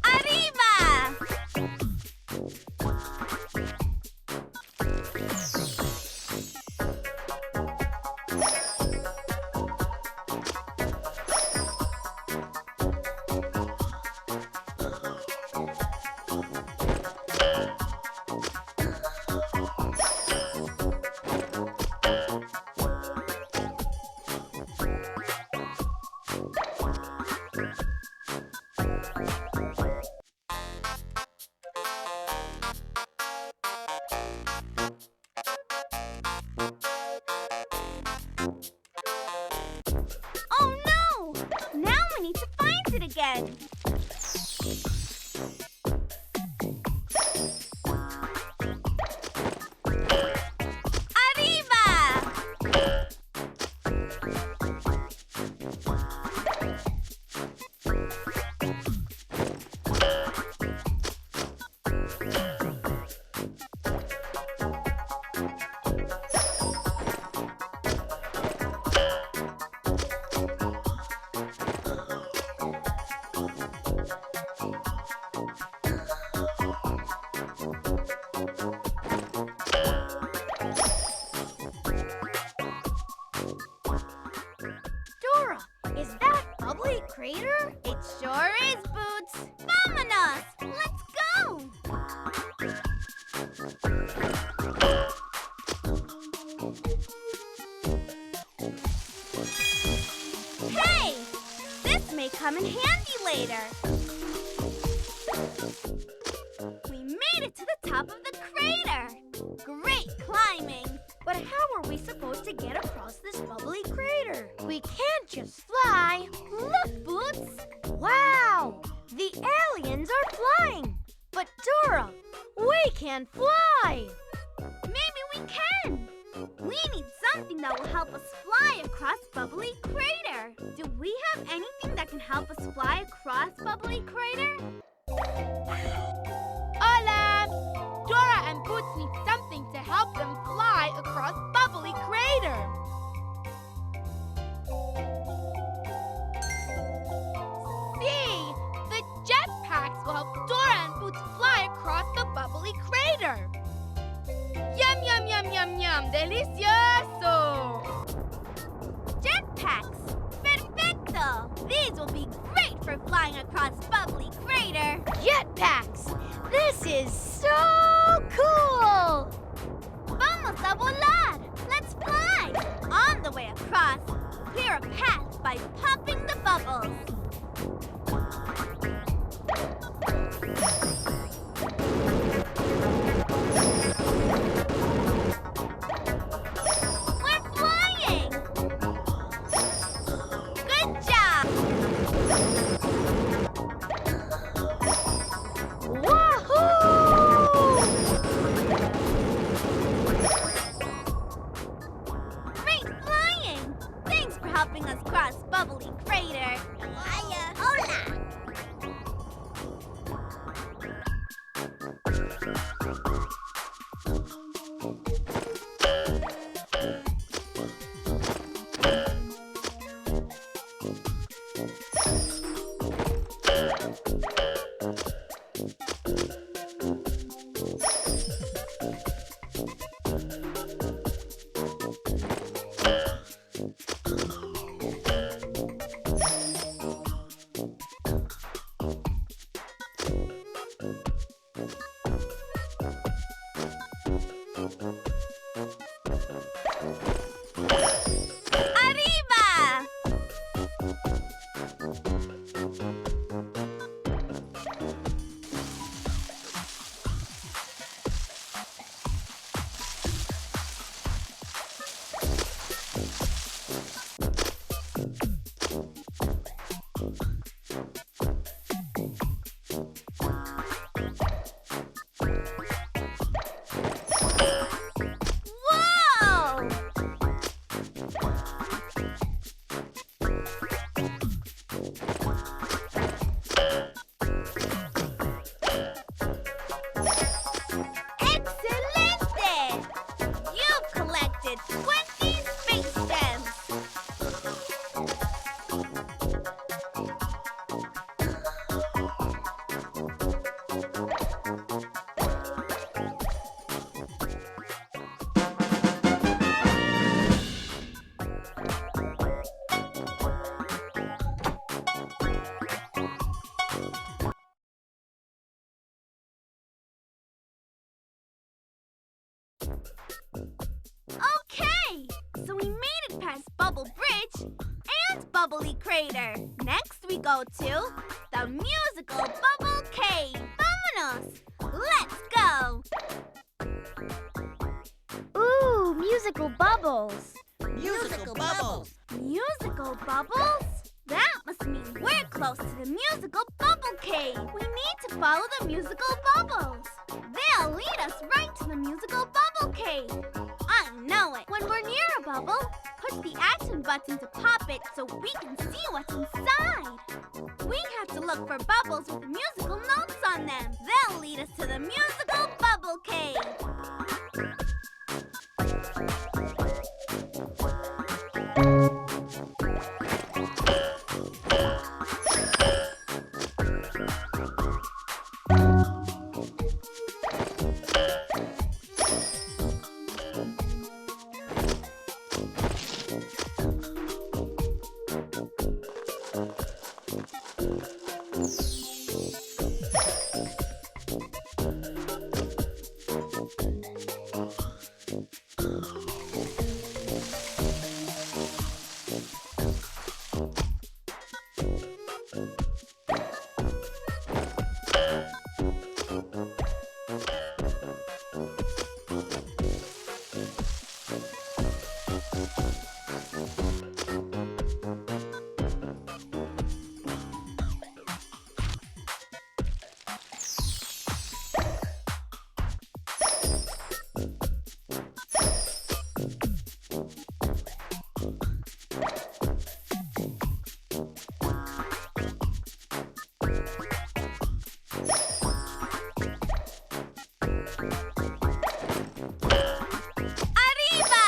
Arriba! them in handy later. We made it to the top of the crater. Great climbing. But how are we supposed to get across this bubbly crater? We can't just fly. Look, Boots. Wow! The aliens are flying. But Dora, we can't fly. Maybe we can. We need something that will help us fly across Bubbly Crater. Do we have anything that can help us fly across Bubbly Crater? Hola! Dora and Boots need something to help them fly across Bubbly Crater. See, the jetpacks will help Dora and Boots fly across the Bubbly Crater. Yum, yum, yum, yum, yum. Delicioso! Jetpacks! Perfecto! These will be great for flying across Bubbly Crater. Jetpacks! This is so cool! Vamos a volar! Let's fly! On the way across, clear a path by popping the bubbles. We're flying! Good job! Wahoo! Great flying! Thanks for helping us cross Bubbly Crater. Vaya. Hola. Arriba! Whoa! Excelente! You've collected 20 space gems. Okay, so we made it past Bubble Bridge and Bubbly Crater. Next we go to the musical Bubble Cave. Vámonos! Let's go! Ooh, musical bubbles. Musical bubbles. Musical bubbles? That must mean we're close to the musical Bubble Cave. We need to follow the musical bubbles. They'll lead us right to the musical Bubble Cave. I know it. When we're near a bubble, push the action button to pop it so we can see what's inside. We have to look for bubbles with musical notes on them. They'll lead us to the musical Bubble Cave. Arriba!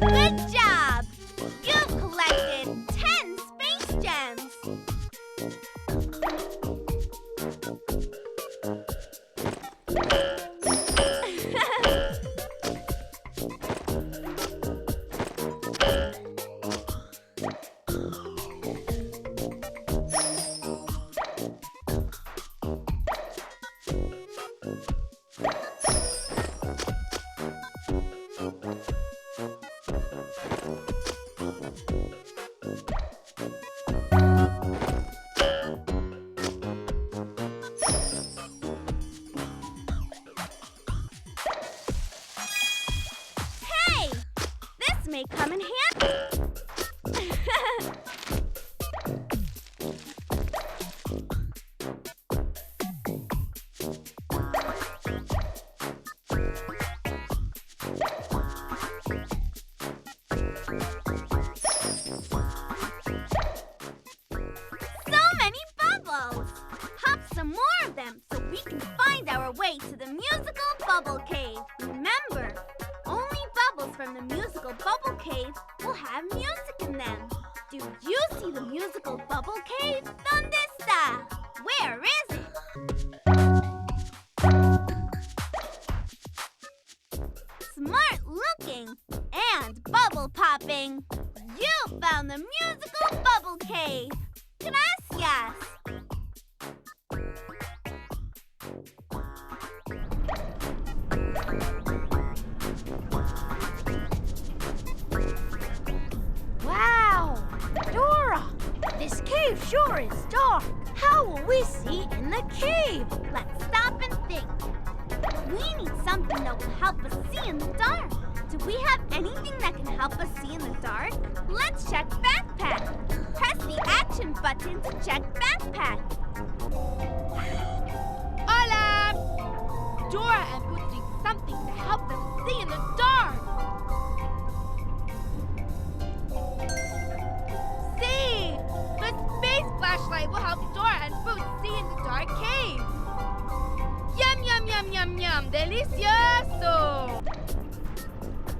Good job! You've collected 10 space gems! Hey! This may come in handy! So many bubbles! Pop some more of them so we can find our way to the musical bubble cave. Remember, only bubbles from the musical bubble cave will have music in them. Do you see the musical bubble cave? ¿Dónde está? Where is it? Smart looking and bubble popping. You found the musical bubble cave. Gracias. Wow! Dora! This cave sure is dark. How will we see in the cave? Let's stop and think. We need something that will help us see in the dark. Do we have anything that can help us see in the dark? Let's check backpack. Press the action button to check backpack. Hola! Dora and Boots need something to help them see in the dark. See! The space flashlight will help Dora and Boots see in the dark cave. Yum, yum, yum, yum, yum. Delicioso!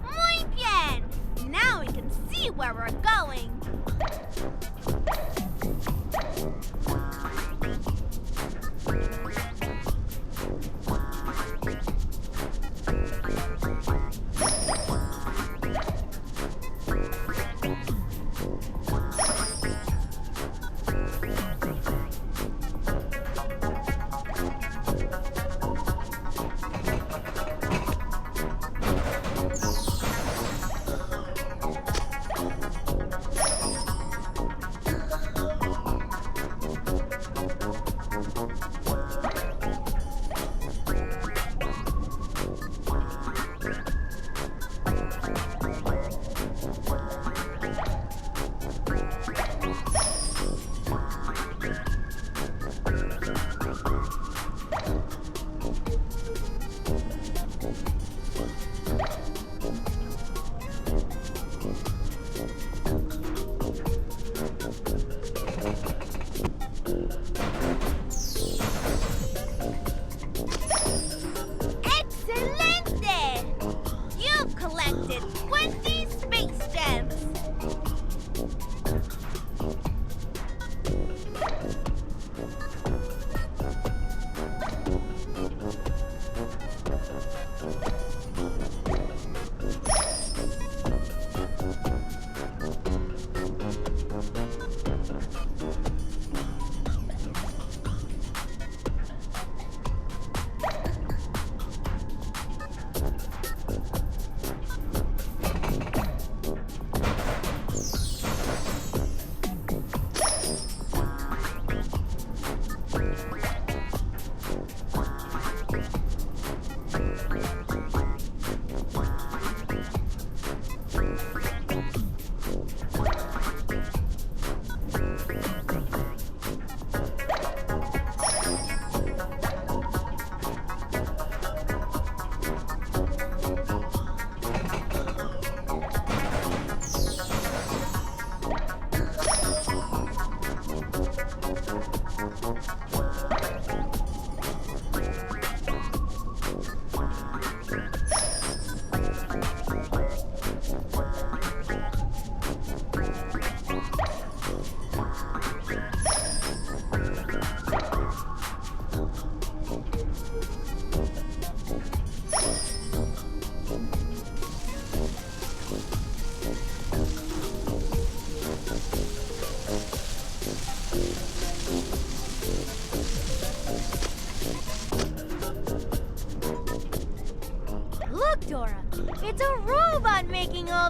Muy bien! Now we can see where we're going.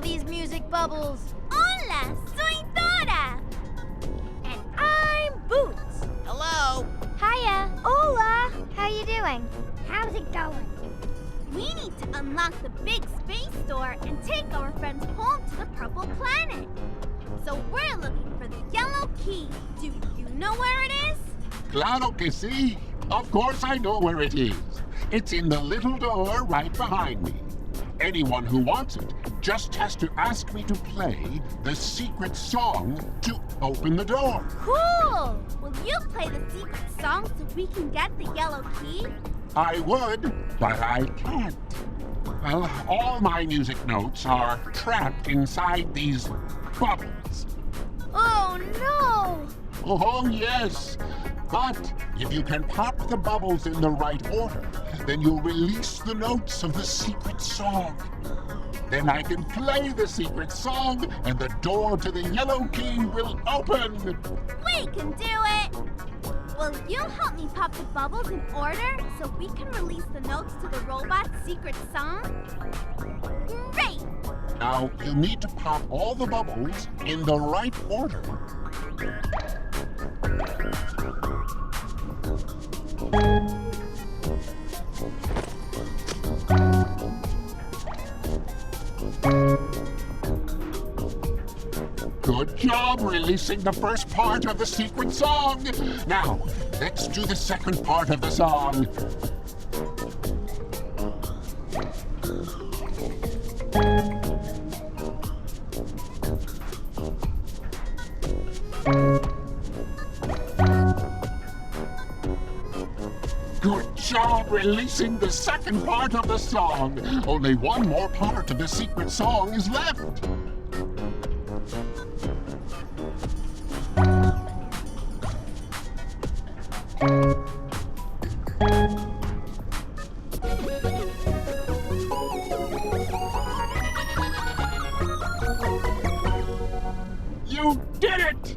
these music bubbles. Hola, soy Dora. And I'm Boots. Hello. Hiya. Hola. How you doing? How's it going? We need to unlock the big space door and take our friends home to the purple planet. So we're looking for the yellow key. Do you know where it is? Claro que sí. Of course I know where it is. It's in the little door right behind me. Anyone who wants it just has to ask me to play the secret song to open the door. Cool! Will you play the secret song so we can get the yellow key? I would, but I can't. Well, all my music notes are trapped inside these bubbles. Oh, no! Oh, yes. But if you can pop the bubbles in the right order, then you'll release the notes of the secret song. Then I can play the secret song, and the door to the yellow key will open. We can do it! Will you help me pop the bubbles in order so we can release the notes to the robot's secret song? Great! Now, you need to pop all the bubbles in the right order. Good job releasing the first part of the secret song. Now, let's do the second part of the song. Good job releasing the second part of the song. Only one more part of the secret song is left. You did it!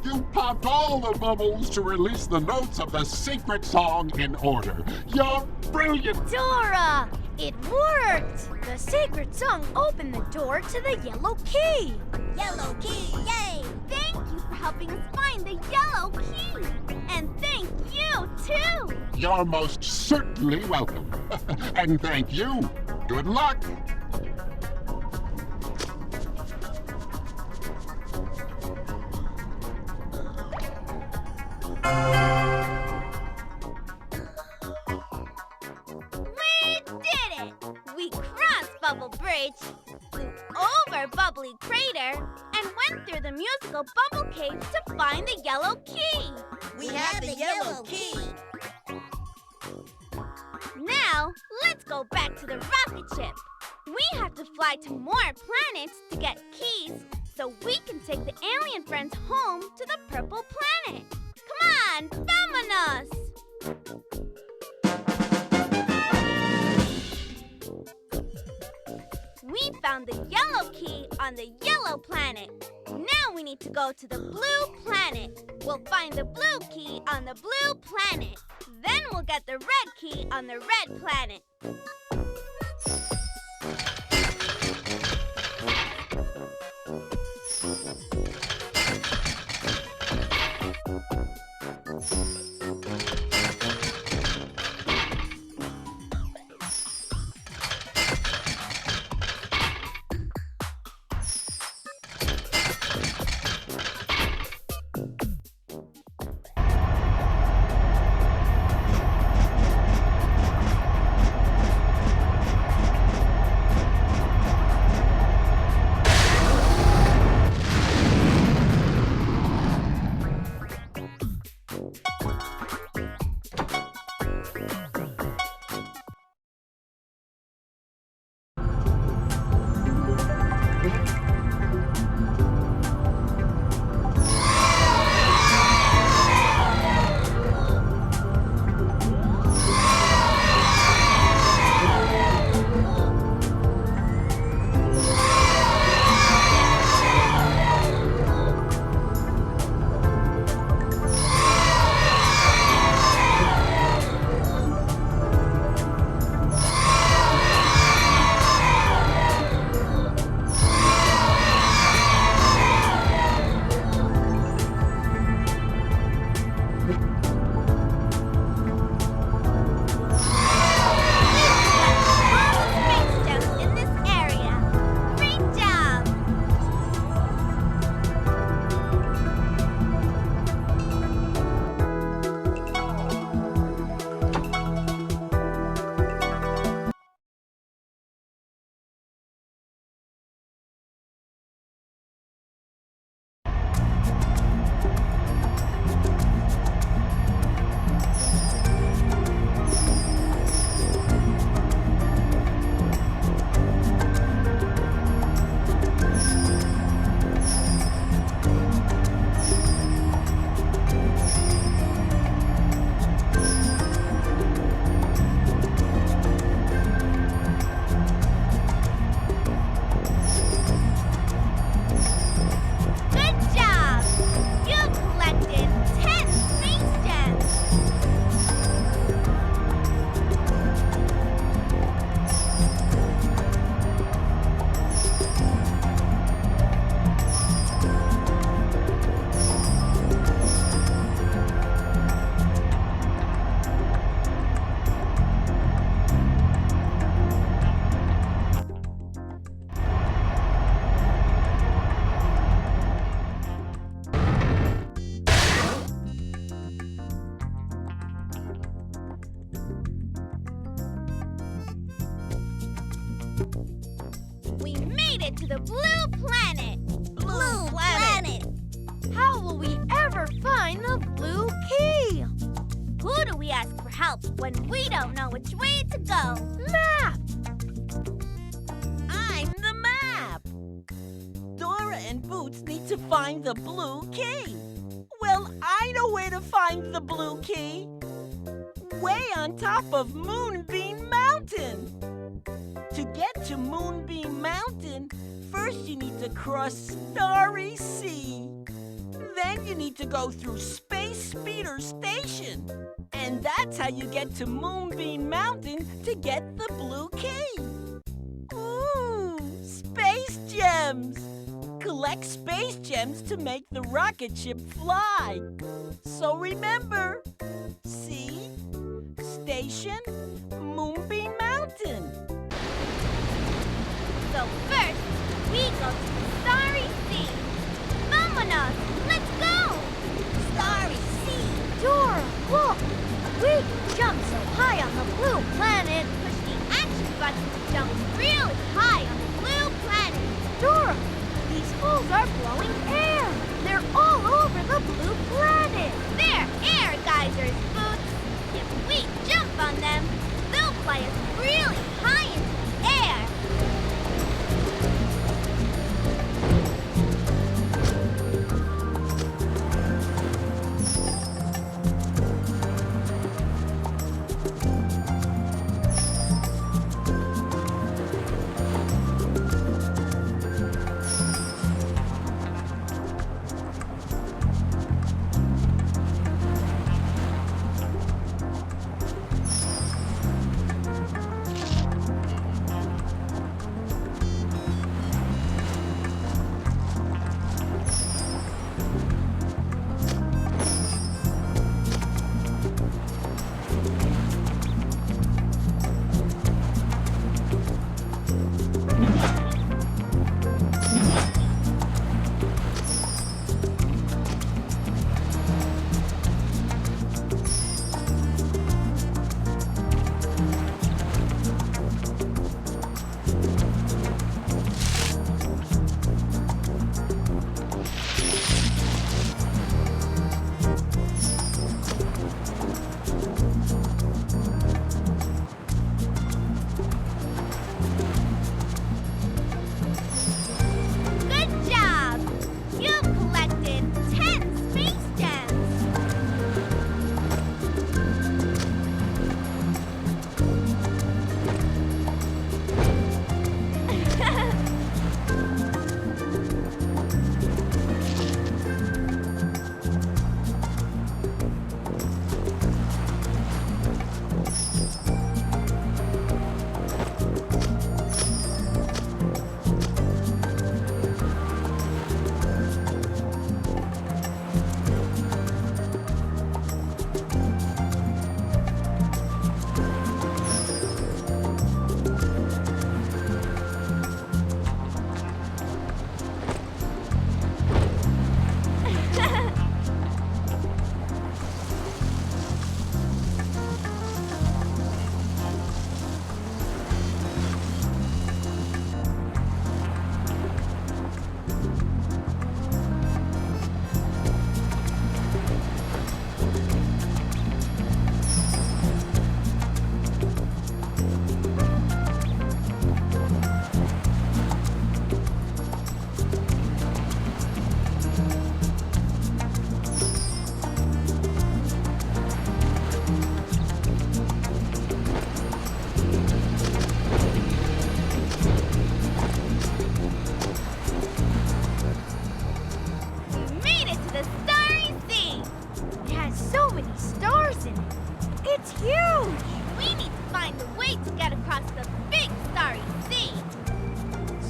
You popped all the bubbles to release the notes of the secret song in order. You're brilliant! Dora! It worked! The secret song opened the door to the yellow key. Yellow key, yay! Thank you for helping us find the yellow key! And thank you, too! You're most certainly welcome. And thank you. Good luck. We did it! We crossed Bubble Bridge, flew over Bubbly Crater, and went through the musical Bubble Cave to find the yellow key! We have the yellow key. Now, let's go back to the rocket ship. We have to fly to more planets to get keys so we can take the alien friends home to the purple planet. Come on, vámonos! We found the yellow key on the yellow planet. Now we need to go to the blue planet. We'll find the blue key on the blue planet. Then we'll get the red key on the red planet. find the blue key. Who do we ask for help when we don't know which way to go? Map! I'm the map. Dora and Boots need to find the blue key. Well, I know where to find the blue key. Way on top of Moonbeam Mountain. To get to Moonbeam Mountain, first you need to cross Starry Sea. Then you need to go through Space Speeder Station. And that's how you get to Moonbeam Mountain to get the blue key. Ooh, space gems! Collect space gems to make the rocket ship fly. So remember, sea, station, Moonbeam Mountain. So first, we go to the Starry Sea. Vamonos! Let's go! Starry Sea. Dora, look! We can jump so high on the blue planet. Push the action button to jump really high on the blue planet. Dora, these holes are blowing air. They're all over the blue planet. They're air geysers, Boots. If we jump on them, they'll fly us really high into the air.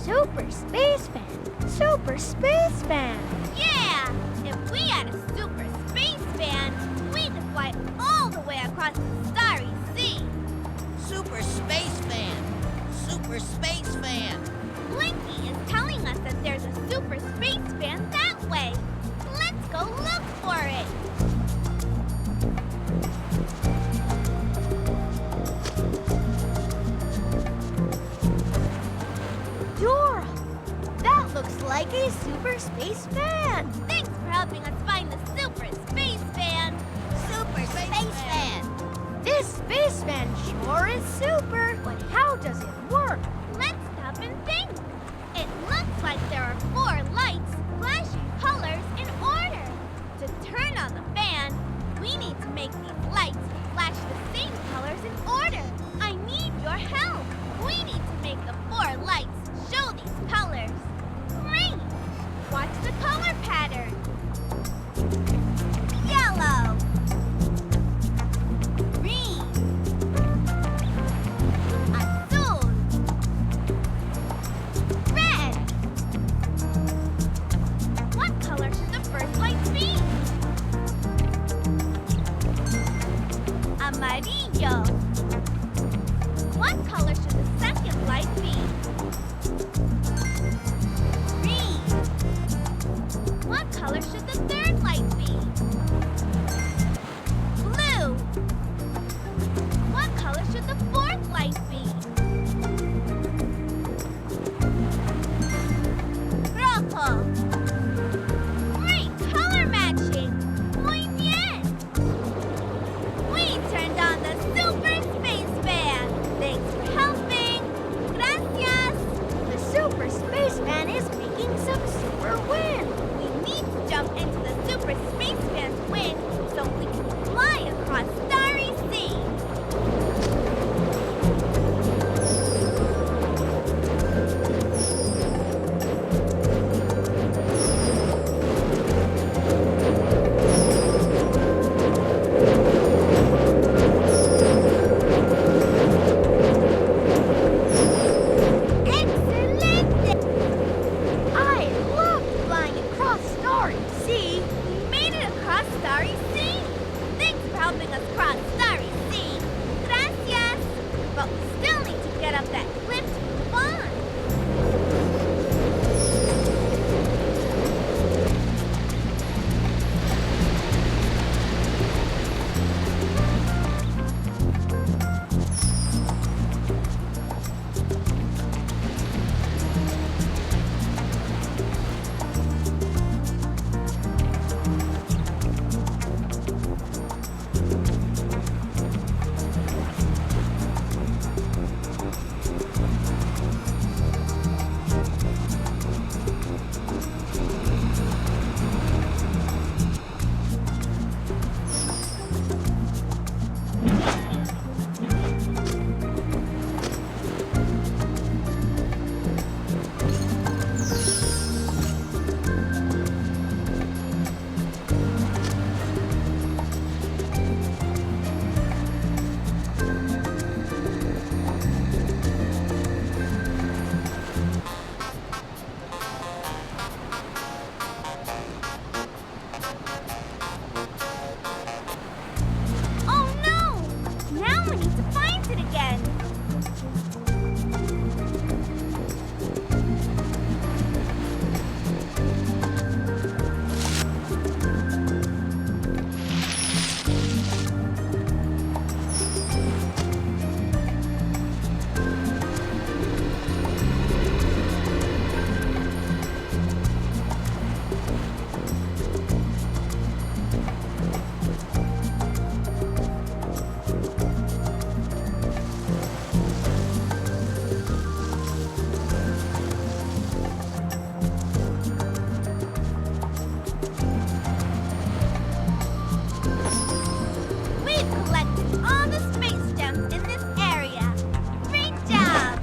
Super Space Van! Super Space Van! Yeah! If we had a super space van, we could fly all the way across the starry sea. Super Space Van! Super Space Van! Blinky is telling us that there's a super space van that way. Let's go look for it. Dora! That looks like a super space van! Thanks for helping us find the super space space fan sure is super, but how does it work? Let's stop and think. It looks like there are 4 lights flashing colors in order. To turn on the fan, we need to make these lights flash the same colors in order. I need your help. We need to make the 4 lights show these colors. Green. Watch the color pattern. Yellow. Green. Azul. Red. What color should the first light be? Amarillo. What color should the second light be? Green. What color should the third light be? Blue. What color should the fourth light be? Rojo. Great color matching. Muy bien. We turned on the Super Space Fan. Thanks for helping. Gracias. The super space fan is making some super wind. We need to jump into the Super Space Fan's wind so we can fly across Starry Sea. Excelente! I love flying across Starry Sea. We made it across Starry Sea. Thanks for helping us cross Starry Sea. Gracias. But we still need to get up that cliff to move on. Oh no! Now we need to find it again. We've collected all the space gems in this area. Great job!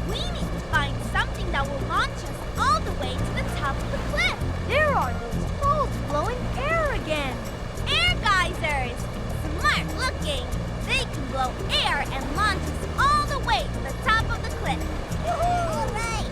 We need to find something that will launch us all the way to the top of the cliff. There are those balls blowing air again. Air geysers! Smart looking! They can blow air and launch us all the way to the top of the cliff. All right!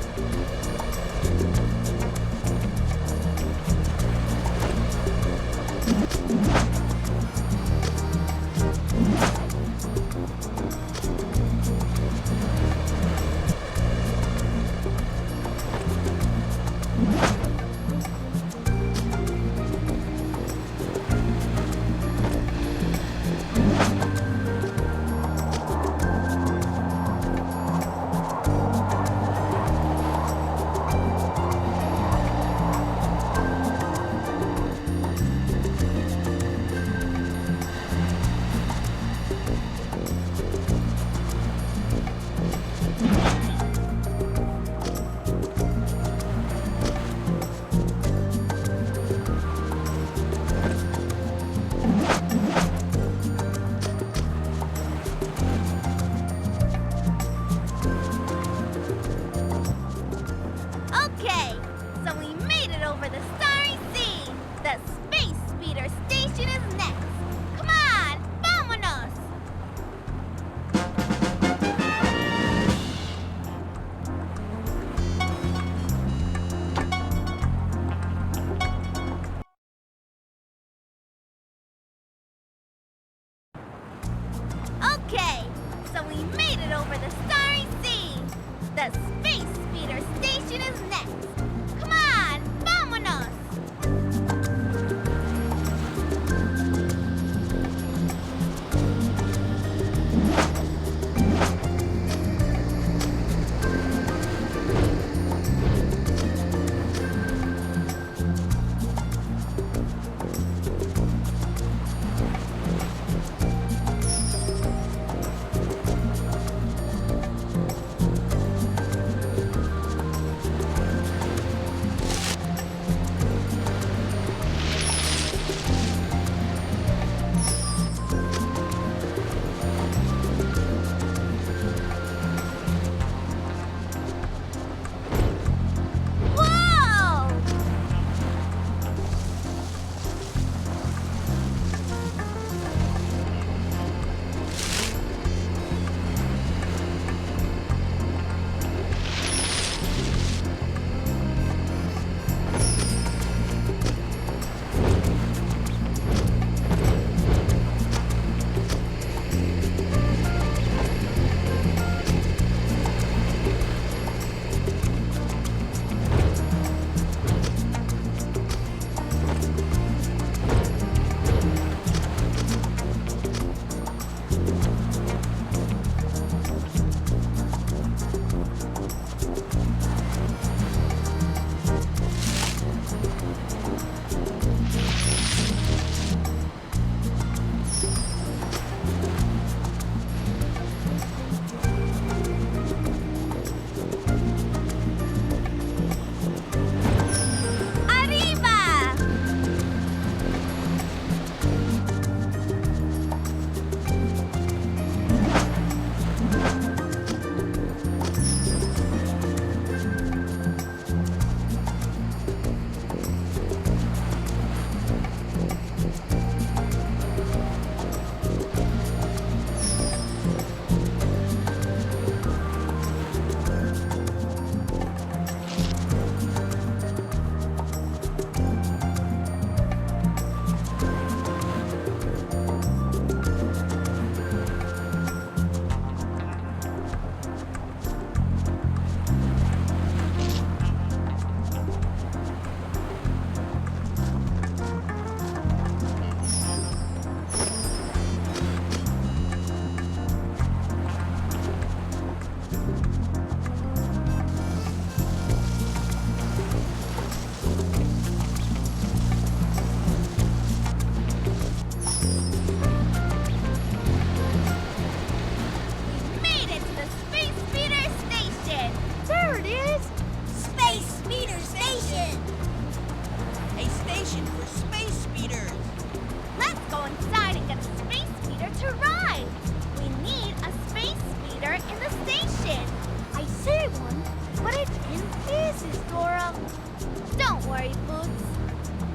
Starry Boots.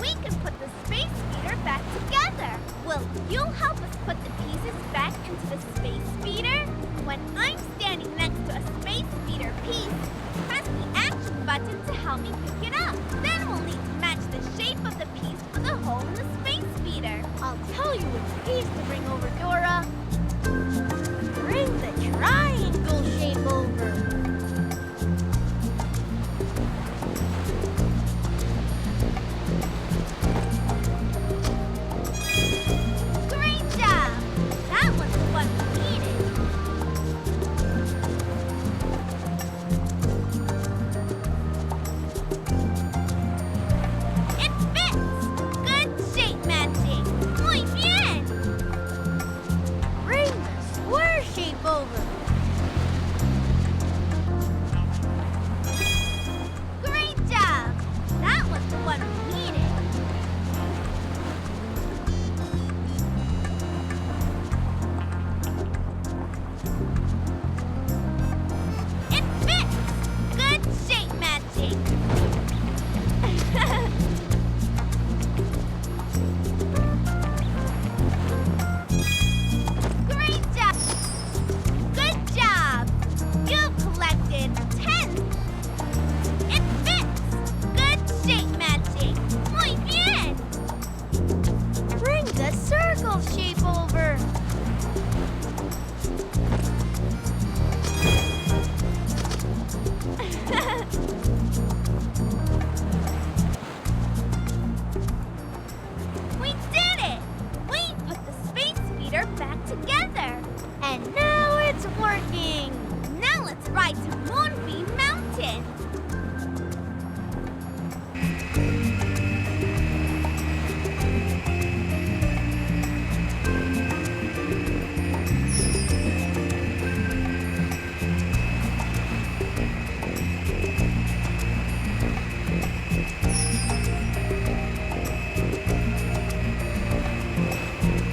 We can put the space speeder back together. Will you help us put the pieces back into the space speeder? When I'm standing next to a space speeder piece, press the action button to help me pick it up. Then we'll need to match the shape of the piece for the hole in the space speeder. I'll tell you which piece to bring over, Dora. Bring the triangle shape over. Great job! That was the one we needed. It fits! Good shape matching! Muy bien! Bring the square shape over. Great job! That was the one we needed. It fits! Good shape matching! Great job! Good job! You've collected 10. It fits! Good shape matching! Muy bien! Bring the circle shape over. We did it! We put the space speeder back together. And now it's working. Now let's ride to Moonbeam Mountain.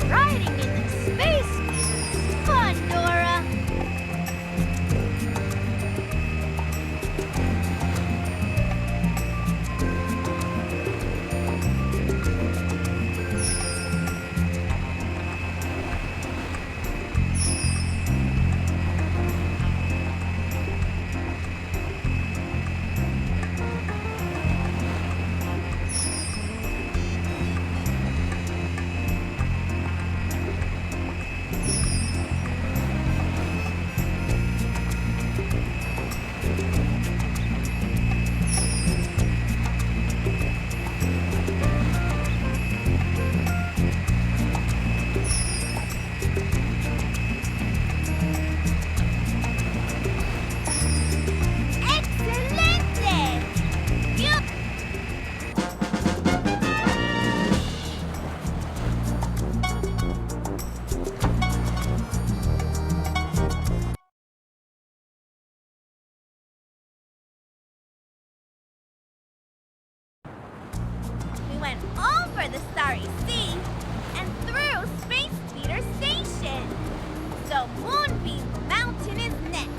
Riding in the space. Fun, Dora. Excelente! Yup! We went over the Starry Sea and through Space Speeder Station. So Moonbeam Mountain is next.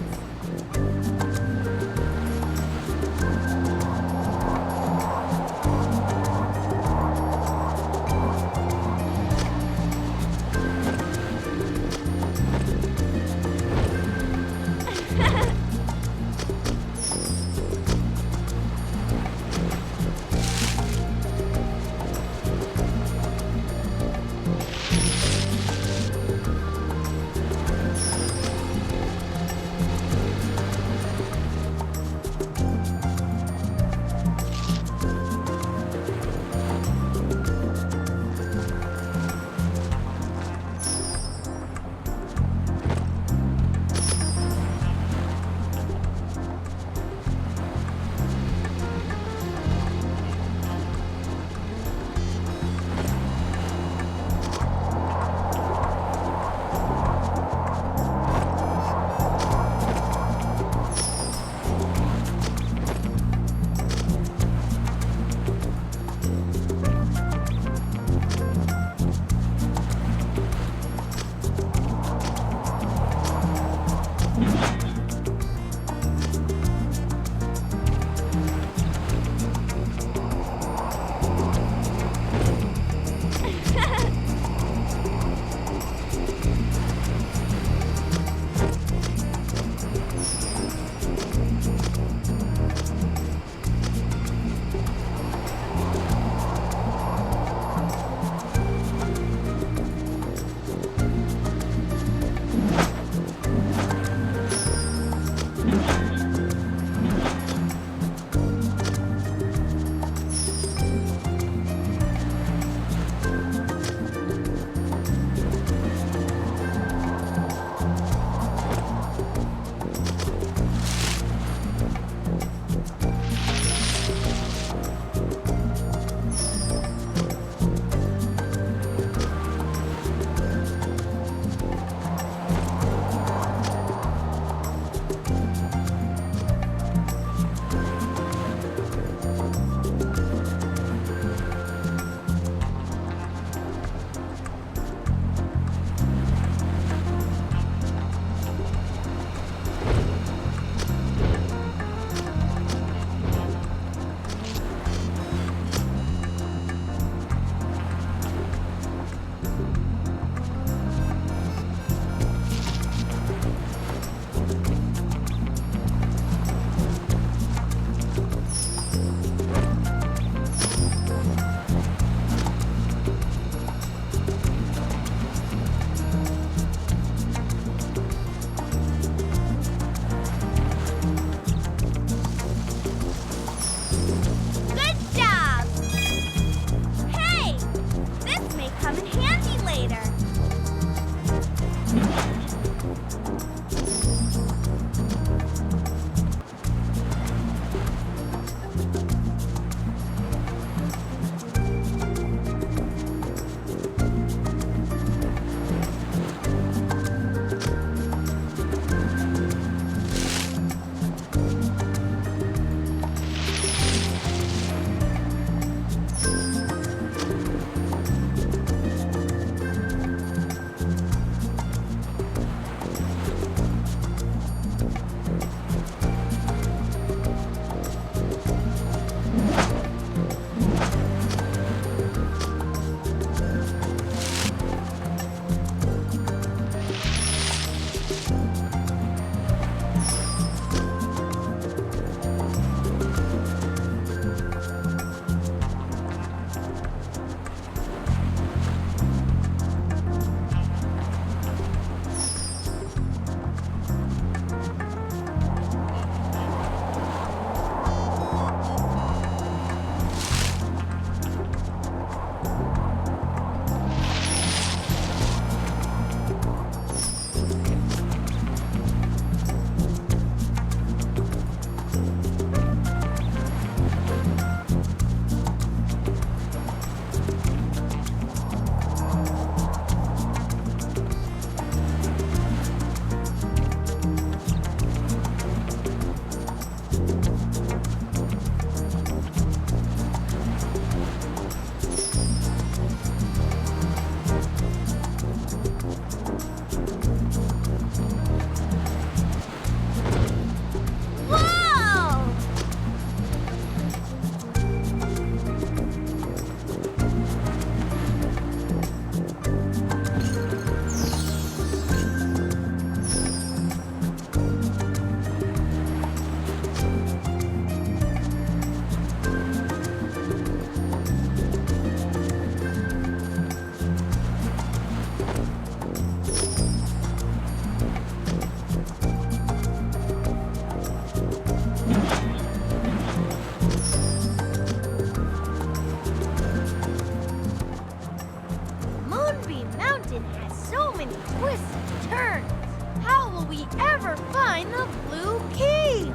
ever find the blue key.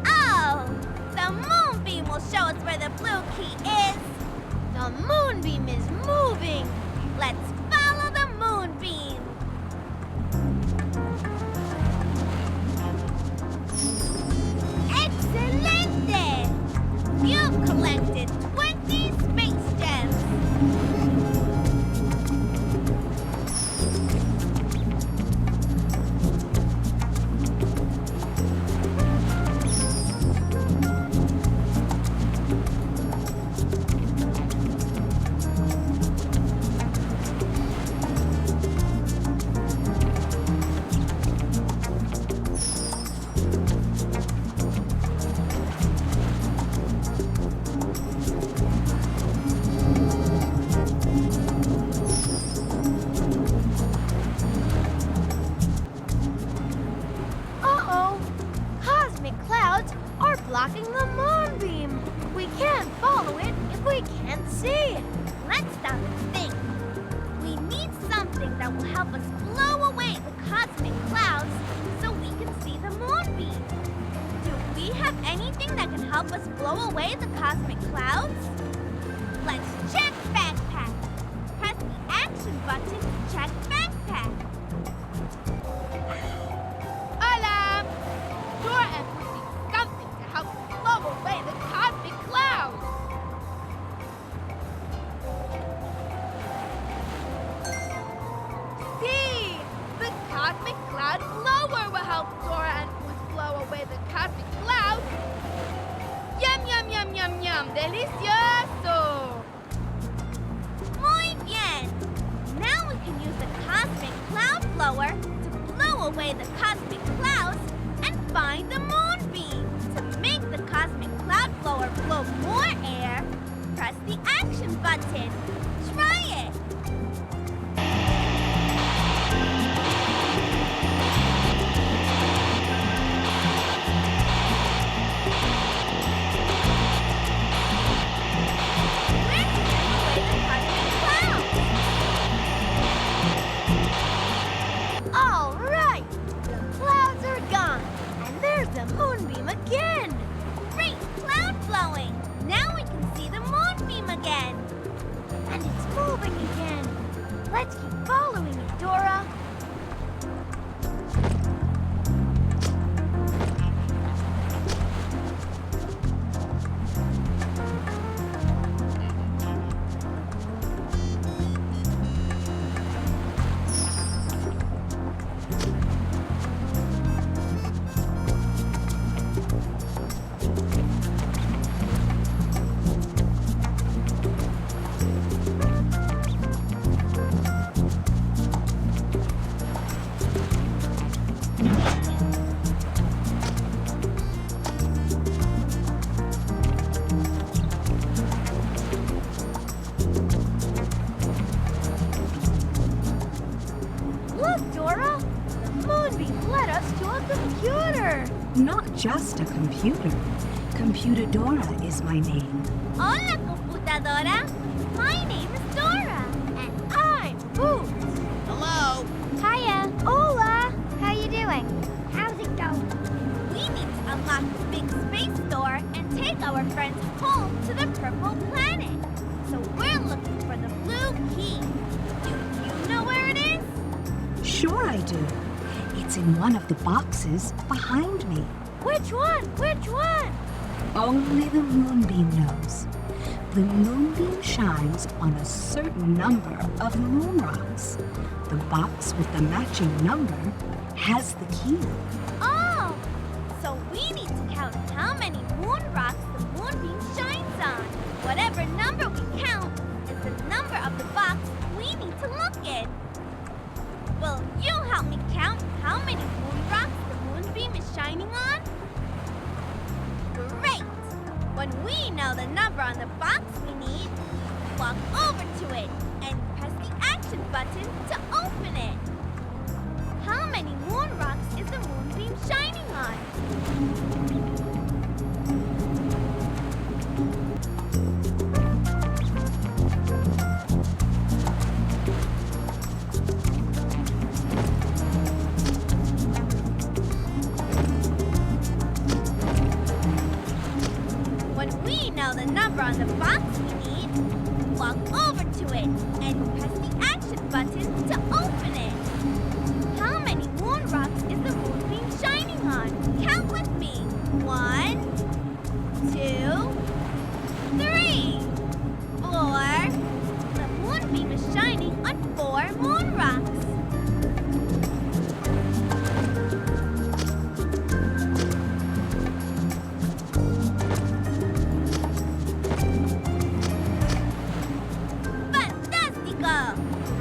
Oh, the moonbeam will show us where the blue key is. The moonbeam is moving. Let's follow the moonbeam. Excelente! You've collected 20 space gems. Uh-oh. Cosmic clouds are blocking the moonbeam. We can't follow it if we can't see it. Let's stop and think. We need something that will help us blow away the cosmic clouds so we can see the moonbeam. Do we have anything that can help us blow away the cosmic clouds? Let's check backpack. Press the action button to check backpack. Hola! Dora and Pussy need something to help blow away the cosmic clouds. See! The cosmic cloud blower will help Dora and Puss blow away the cosmic clouds. Yum, yum, yum, yum, yum. Delicioso! Muy bien! Now we can use the cosmic cloud blower to blow away the cosmic clouds and find the moonbeam. To make the cosmic cloud blower blow more air, press the action button. Try it! We're blowing away the cosmic clouds! All right. The clouds are gone. And there's the moonbeam again. Great cloud blowing! Now we can see the moonbeam again. And it's moving again. Let's keep following it, Dora. Look, Dora. The moonbeam led us to a computer. Not just a computer. Computer Dora is my name. Hola, computadora! My name is Dora. And I'm Boots. Hello. Hiya. Hola. How you doing? How's it going? We need to unlock the big space door and take our friends home to the purple planet. So we're looking for the blue key. Do you know where it is? Sure I do. It's in one of the boxes behind me. Which one? Which one? Only the moonbeam knows. The moonbeam shines on a certain number of moon rocks. The box with the matching number has the key. Oh, so we need to count how many moon rocks the moonbeam shines on. Whatever number we count is the number of the box we need to look in. Will you help me count how many moon rocks the moonbeam is shining on? Great! When we know the number on the box we need, walk over to it and press the action button to open it. How many moon rocks is the moonbeam shining on? the number on the box we need, walk over to it and press the action button to open it. How many moon rocks is the moonbeam shining on? Count with me. 1, 2, 3, 4. The moonbeam is shining on 4 moon rocks. Fantastico!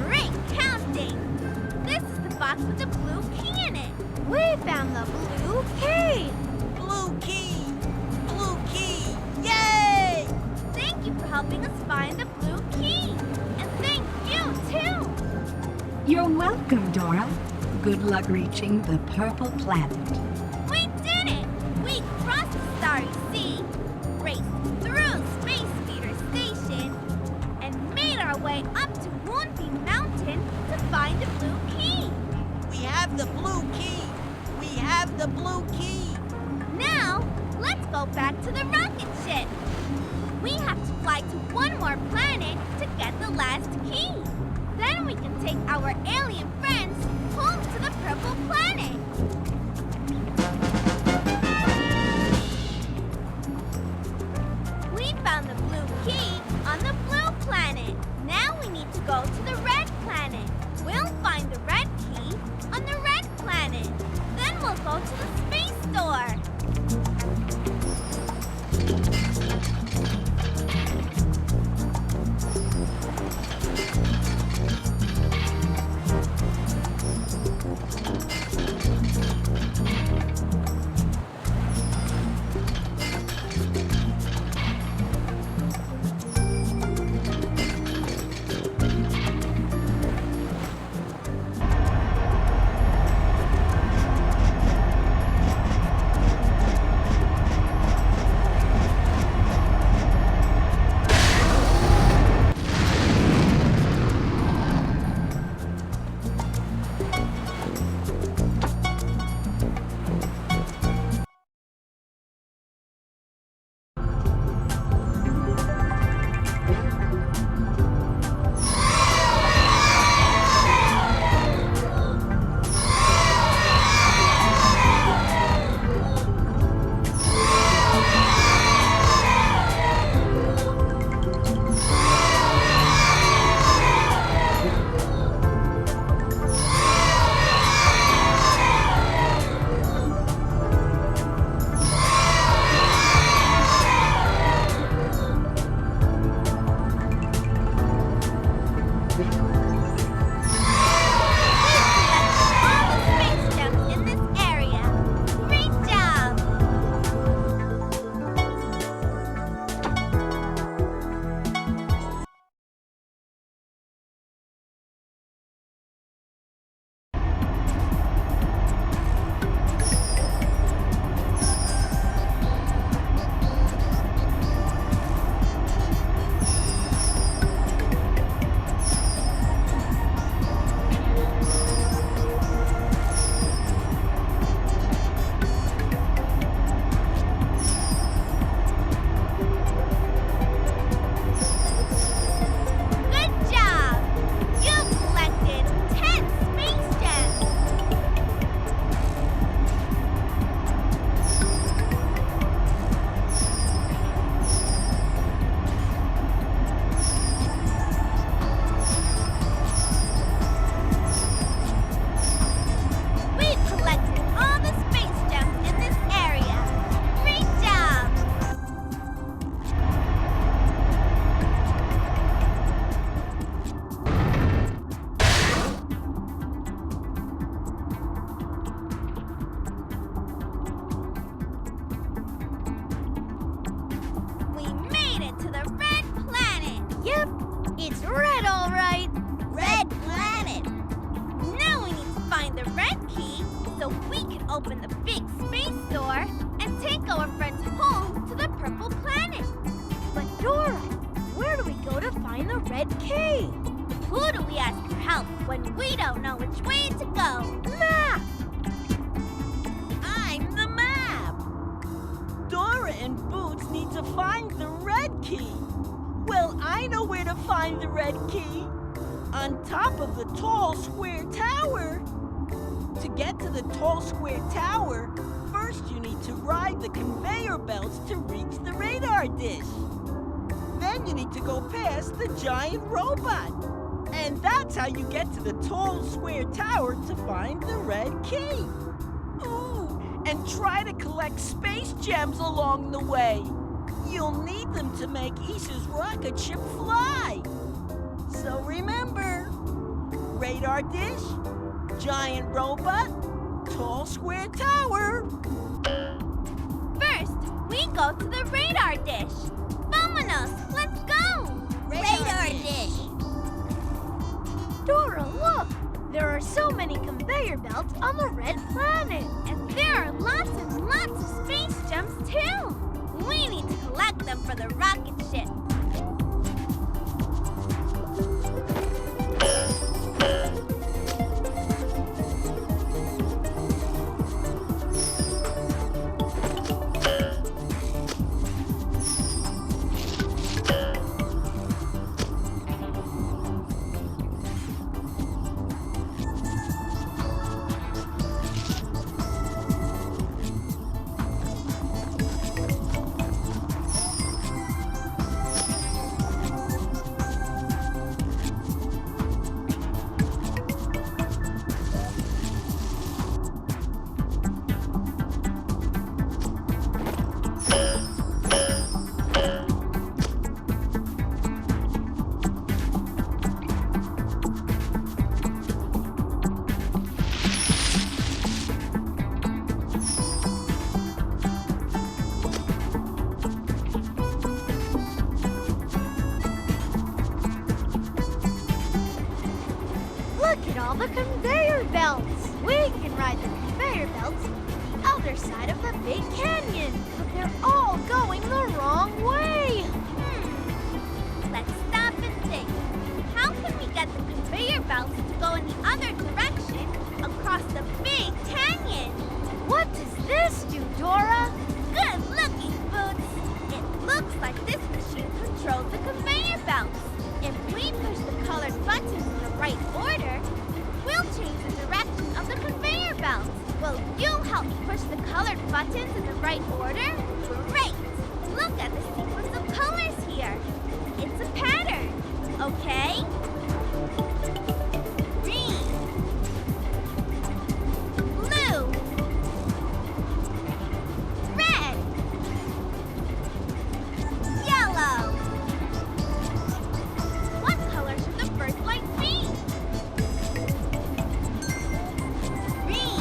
Great counting! This is the box with the blue key in it. We found the blue key. Blue key! Blue key! Yay! Thank you for helping us find the blue key. And thank you, too. You're welcome, Dora. Good luck reaching the purple planet. We did it! We crossed the starry sea, raced through Space Speeder Station, and made our way up to Moonbeam Mountain to find the blue key. We have the blue key! We have the blue key! Now, let's go back to the rocket ship. We have to fly to one more planet to get the last key. Then we can take our alien friends home to the purple planet. We found the blue key on the blue planet. Now we need to go to the red planet. We'll find the red key on the red planet. Then we'll go to the space store. open the big space door and take our friends home to the purple planet. But Dora, where do we go to find the red key? Who do we ask for help when we don't know which way to go? Map! I'm the map! Dora and Boots need to find the red key. Well, I know where to find the red key. On top of the tall square tower. To get to the tall square tower, first you need to ride the conveyor belts to reach the radar dish. Then you need to go past the giant robot. And that's how you get to the tall square tower to find the red key. Ooh, and try to collect space gems along the way. You'll need them to make Issa's rocket ship fly. So remember, radar dish, giant robot, tall square tower. First, we go to the radar dish. Vámonos, let's go! Radar dish. Dora, look! There are so many conveyor belts on the red planet. And there are lots and lots of space gems, too. We need to collect them for the rocket ship. Look at all the conveyor belts. We can ride the conveyor belts to the other side of the big canyon. But they're all going the wrong way. Let's stop and think. How can we get the conveyor belts to go in the other direction across the big canyon? What does this do, Dora? Good looking, Boots. It looks like this machine controls the conveyor belts. If we push the colored buttons in the right order, we'll change the direction of the conveyor belts. Will you help me push the colored buttons in the right order? Great! Look at the sequence of colors here. It's a pattern, okay? Green. Blue. Red. Yellow. What color should the first light be? Green.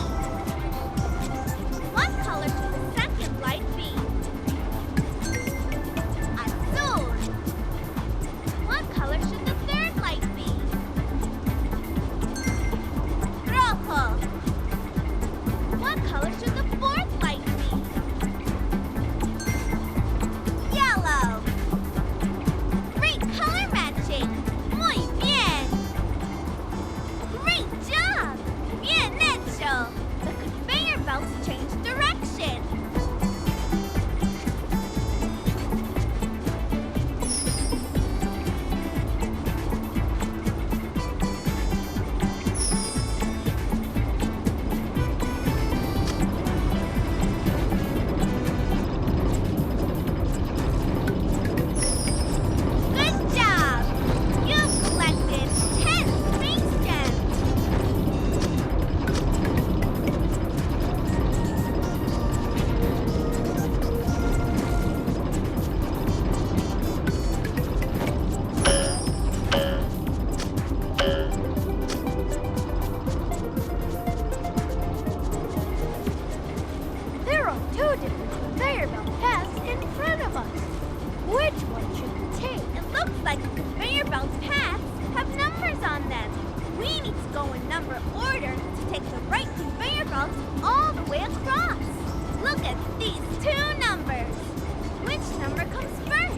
What color should the second light be? Azul. What color should the third light be? Rojo. What color should the fourth light be? Yellow. Great color matching. Muy bien. Great job. Bien hecho. The conveyor belts changed direction. Good job. You've collected 10 space gems. There are two different conveyor belt paths in front of us. Which one should we take? It looks like the conveyor belt paths have numbers on them. We need to go in number order to take the right conveyor belts all the way across. Look at these two numbers. Which number comes first?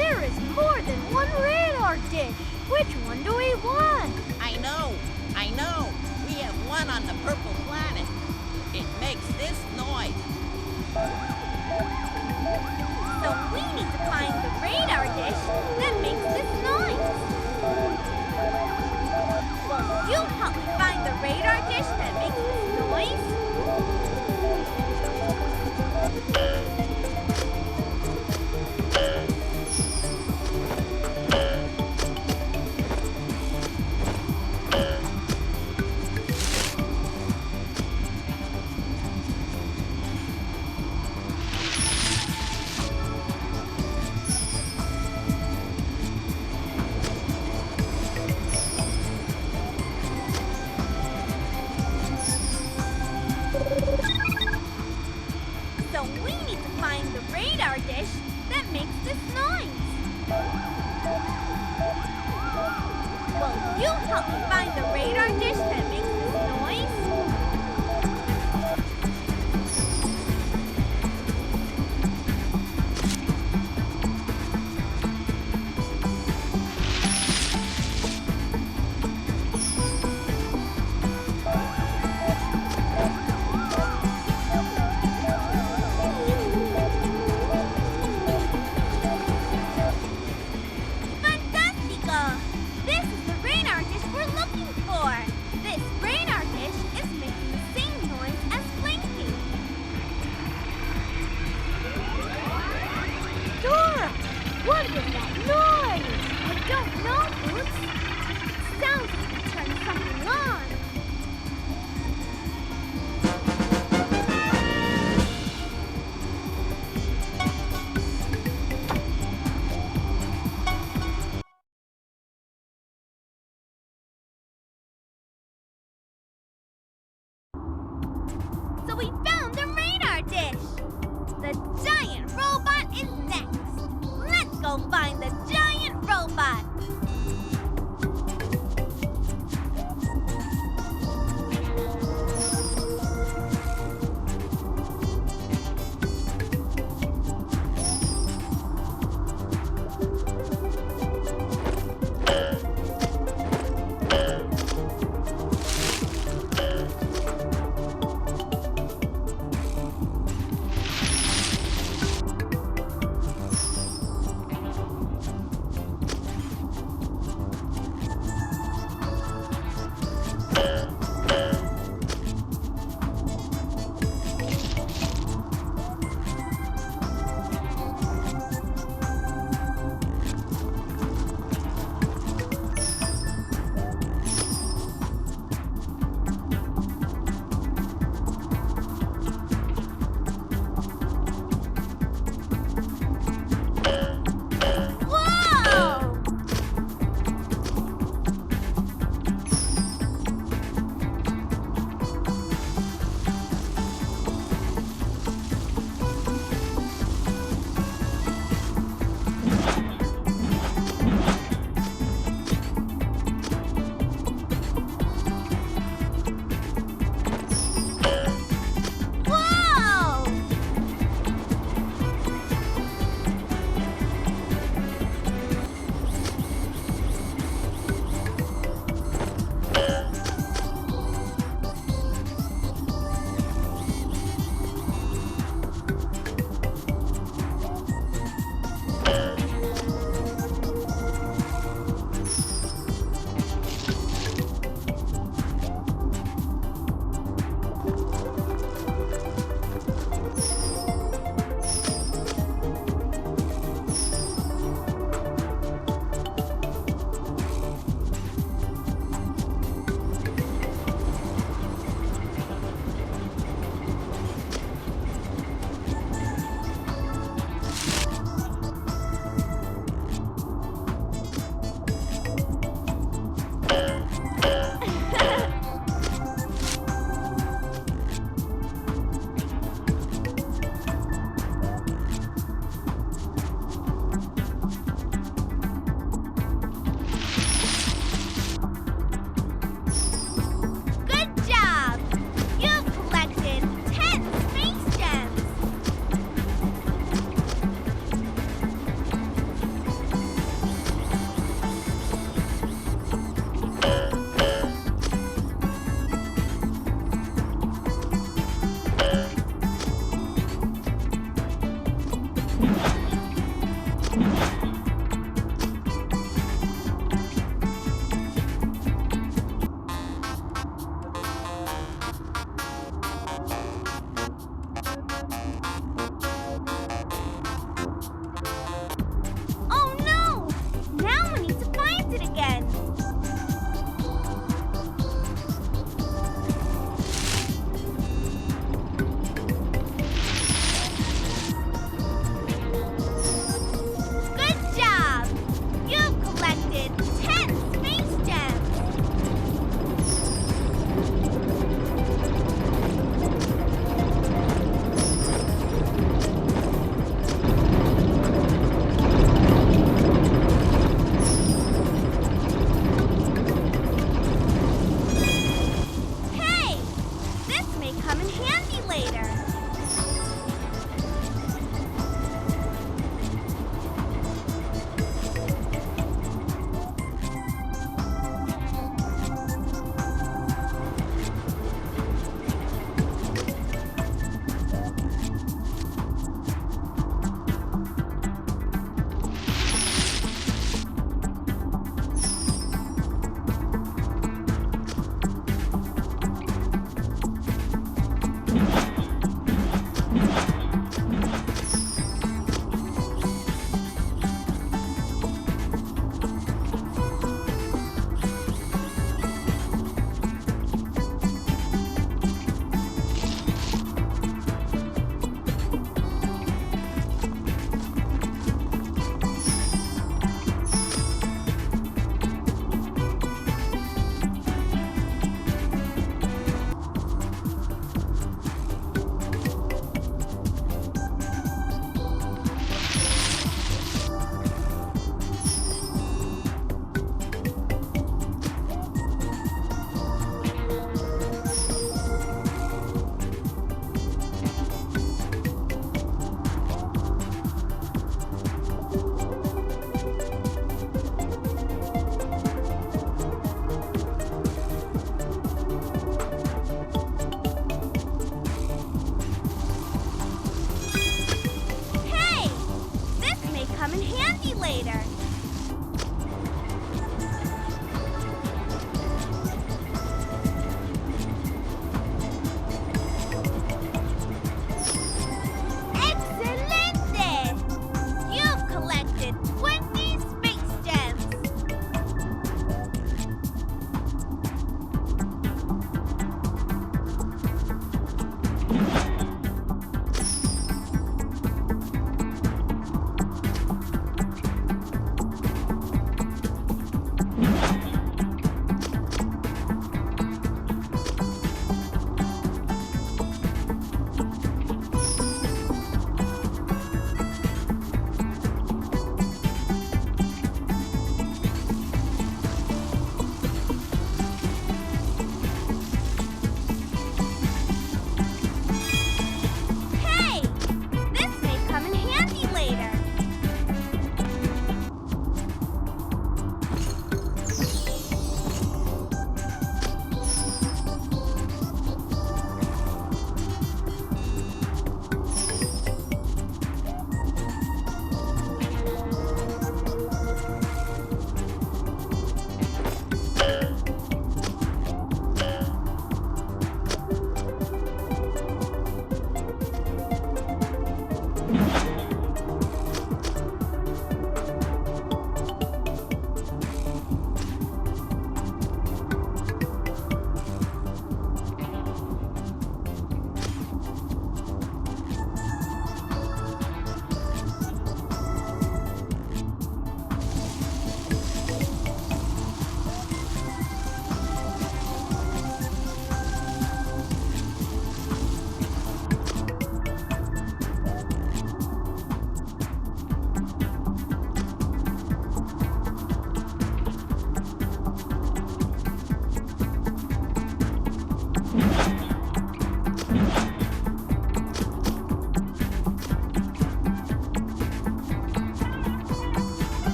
There is more than one radar dish. Which one do we want? I know. We have one on the purple planet. It makes this noise. So we need to find the radar dish that makes this noise. Will you help me find the radar dish that makes this noise? So we need to find the radar dish that makes this noise. Will you help me find the radar dish that makes this noise? Fantastico! This is the radar dish we're looking for. This radar dish is making the same noise as blinking. Dora, what was that noise? I don't know, Boots. It sounds like you turned something on. So we found the radar dish. The giant robot is next. Let's go find the giant robot. Oh no! Now we need to find it again. Good job! You've collected 10 space gems. Hey! This may come in handy later. Hey! This may come in handy later. Excelente! You've collected 20 space gems.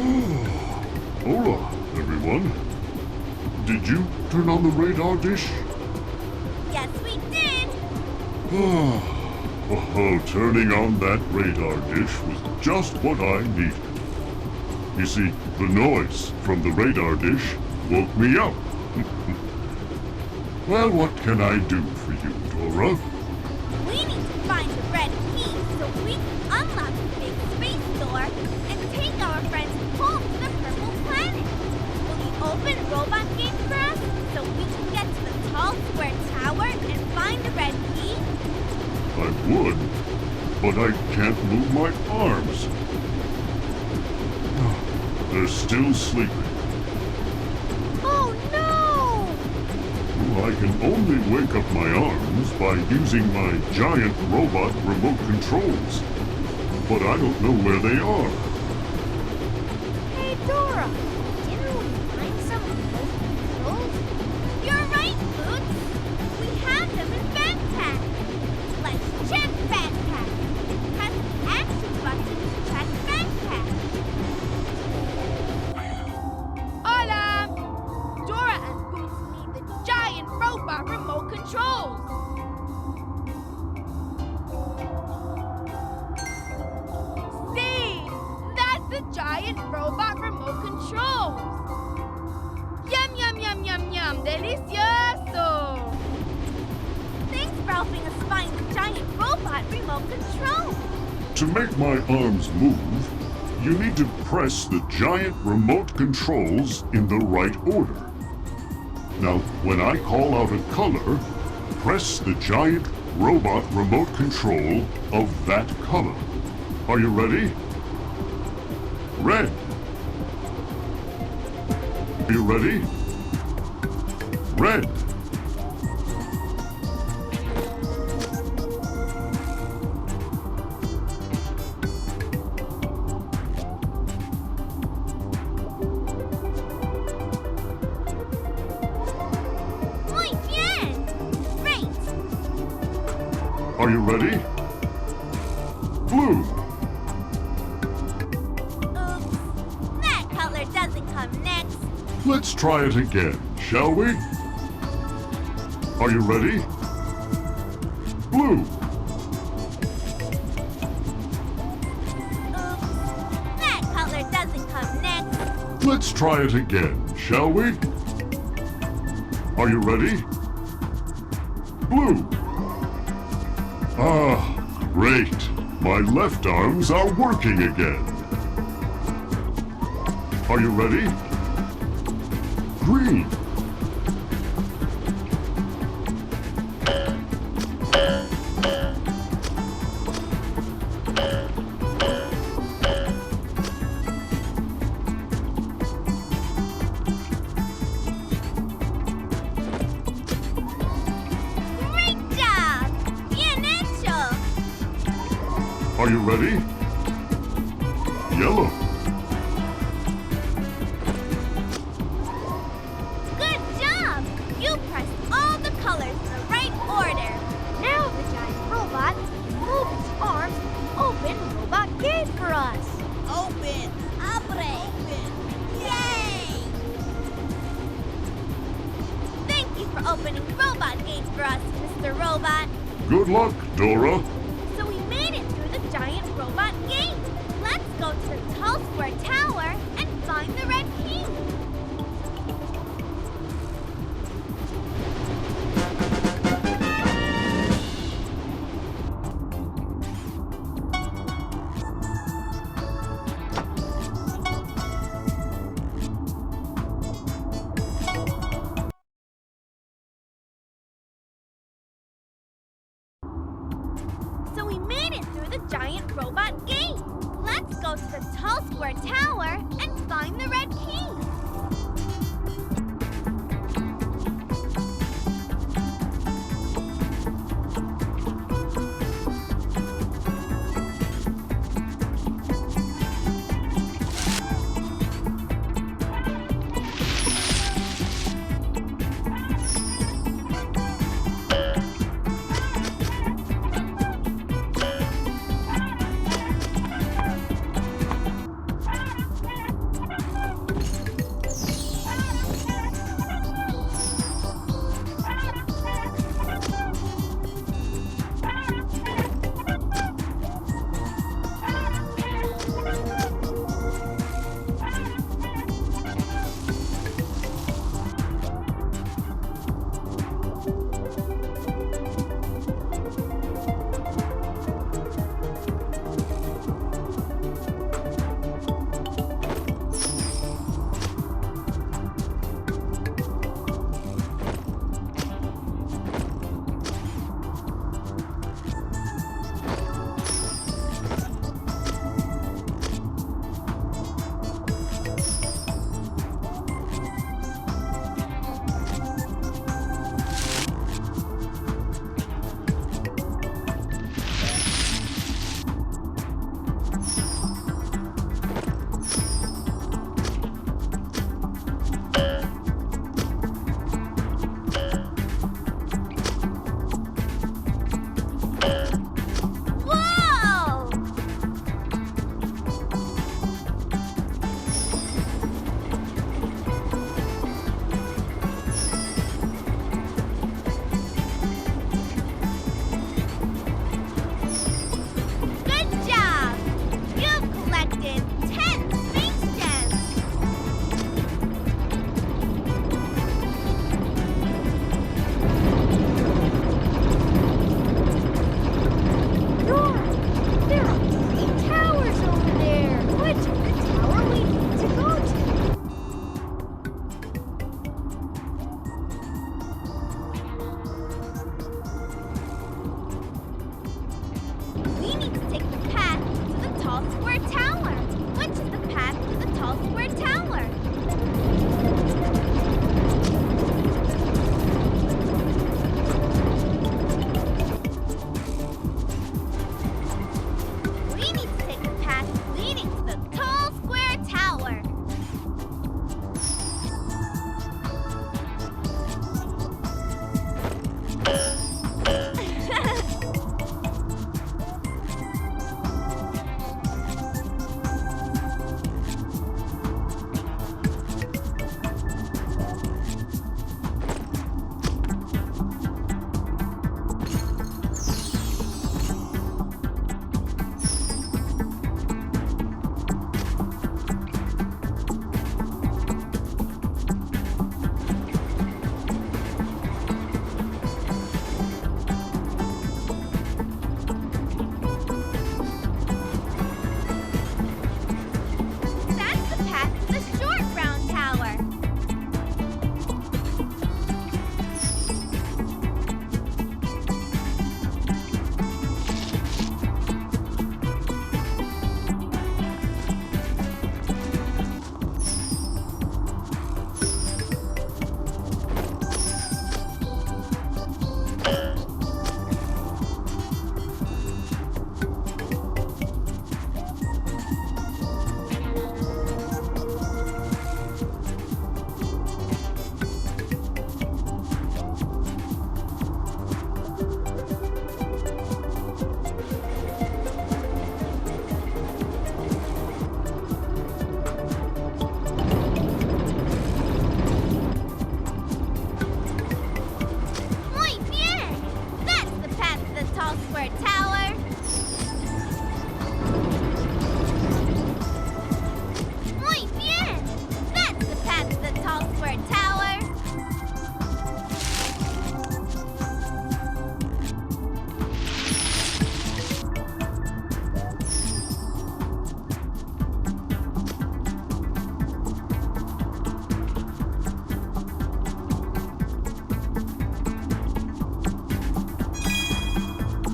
Hola, everyone. Did you turn on the radar dish? Yes, we did. Turning on that radar dish was just what I needed. You see, the noise from the radar dish woke me up. Well, what can I do for you, Dora? We need to find the red key so we can unlock the big space door and take our friends home to the purple planet. Will you open robot gate for us so we can get to the tall square tower and find the red key? I would, but I can't move my arms. They're still sleeping. Oh no! I can only wake up my arms by using my giant robot remote controls. But I don't know where they are. Hey, Dora, didn't we find some remote controls? You're right, Boots. We have them in Backpack. Let's check Backpack. Press the action button to check Backpack. Hola! Dora and Boots need the giant robot remote controls. See? That's the giant robot remote controls. Yum, yum, yum, yum, yum. Delicioso. Thanks for helping us find the giant robot remote control. To make my arms move, you need to press the giant remote controls in the right order. Now, when I call out a color, press the giant robot remote control of that color. Are you ready? Red. Are you ready? Red. Muy bien! Great! Are you ready? Blue. Oops. That color doesn't come next. Let's try it again, shall we? Are you ready? Blue. Oops. That color doesn't come next. Let's try it again, shall we? Are you ready? Blue. Ah, great. My left arms are working again. Are you ready? Green. Great job! Bien hecho! Are you ready? Yellow. Good job! You pressed all the colors in the right order. Now the giant robot can move its arms and open robot gate for us. Open! Abre! Yay! Thank you for opening robot gate for us, Mr. Robot. Good luck, Dora. So we made it through the giant robot gate. Let's go to the tall square tower and find the red key. So we made it through the giant robot gate. Let's go to the tall square tower and find the red key. Square Tower. Muy bien! That's the path to the tall square tower.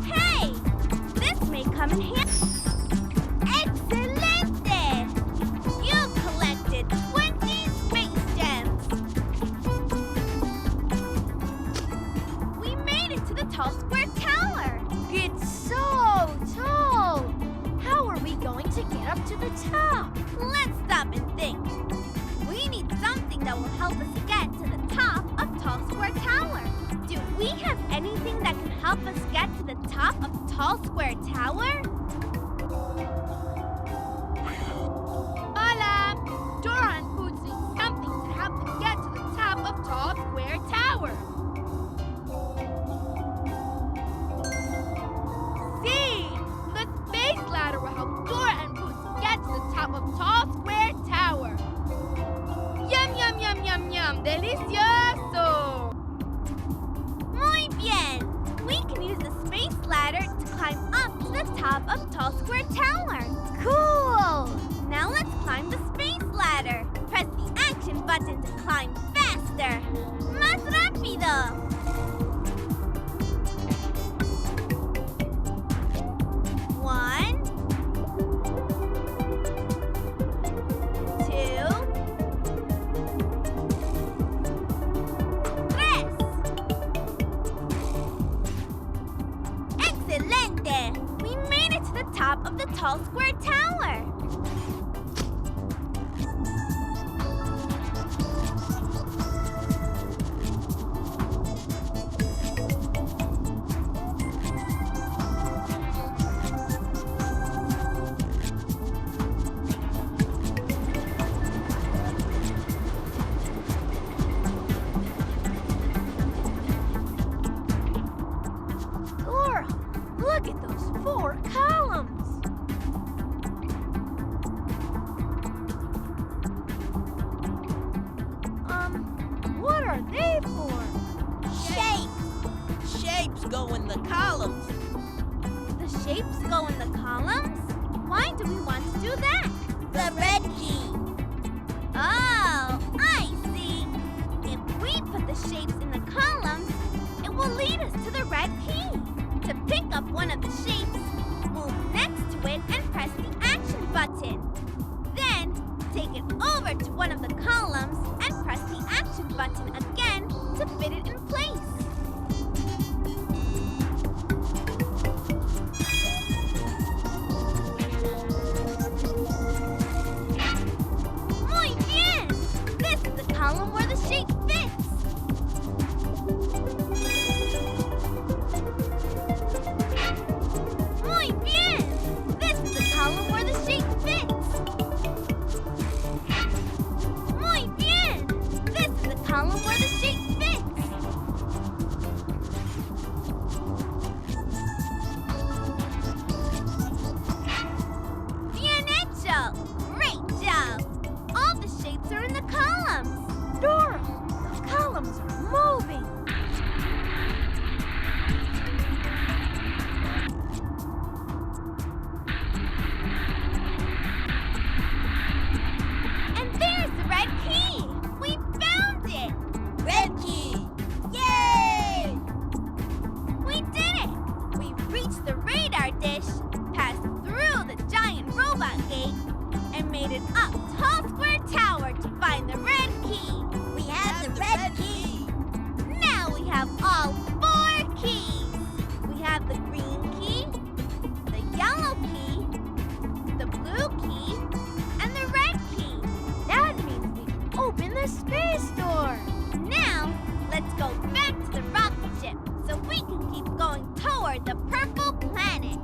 Hey! This may come in handy. Excelente! You collected 20 space gems. We made it to the tall square tower. It's so tall. How are we going to get up to the top? Let's stop and think. We need something that will help us get to the top of Tall Square Tower. Do we have anything that can help us get to the top of Tall Square Tower? Hola! Dora and Boots need something to help them get to the top of Tall Square Tower. See! The space ladder will help Dora and Boots get to the top of Tall Square Tower. Yum, yum, yum, yum, yum. Delicioso! Muy bien! We can use the space ladder to climb up to the top of Tall Square Tower. Cool! Now let's climb the space ladder. Press the action button to climb faster. Más rápido! One, two, tres. Excelente! We made it to the top of the tall square tower. Dora, look at those 4 columns. What are they for? Shapes! Shapes go in the columns. The shapes go in the columns? Why do we want to do that? The red key. Oh, I see. If we put the shapes in the columns, it will lead us to the red key. To pick up one of the shapes, move next to it and press the action button. Then, take it over to one of the columns and press the action button again to fit it in place. Muy bien! This is the column where the shape fits. Muy bien! This is the column where the shape fits. Muy bien! This is the column where the shape fits. Bien hecho! Great job! All the shapes are in the columns. Dora, the columns are moving. And there's the red key! We found it! Red key. Yay! We did it! We reached the radar dish, passed through the giant robot gate, and made it up Tall Square Tower to find the red key. We have the red key. Now we have all 4 keys. We have the green key, the yellow key, the blue key, and the red key. That means we can open the space door. Now, let's go back to the rocket ship so we can keep going toward the purple planet.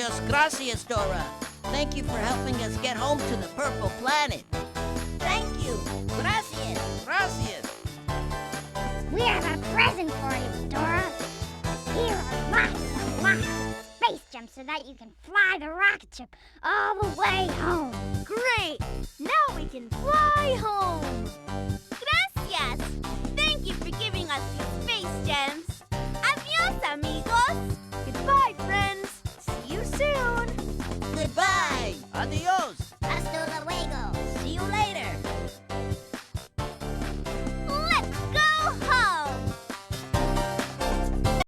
Muchas gracias, Dora. Thank you for helping us get home to the Purple Planet. Thank you. Gracias. Gracias. We have a present for you, Dora. Here are lots of space gems so that you can fly the rocket ship all the way home. Great! Now we can fly home! Gracias!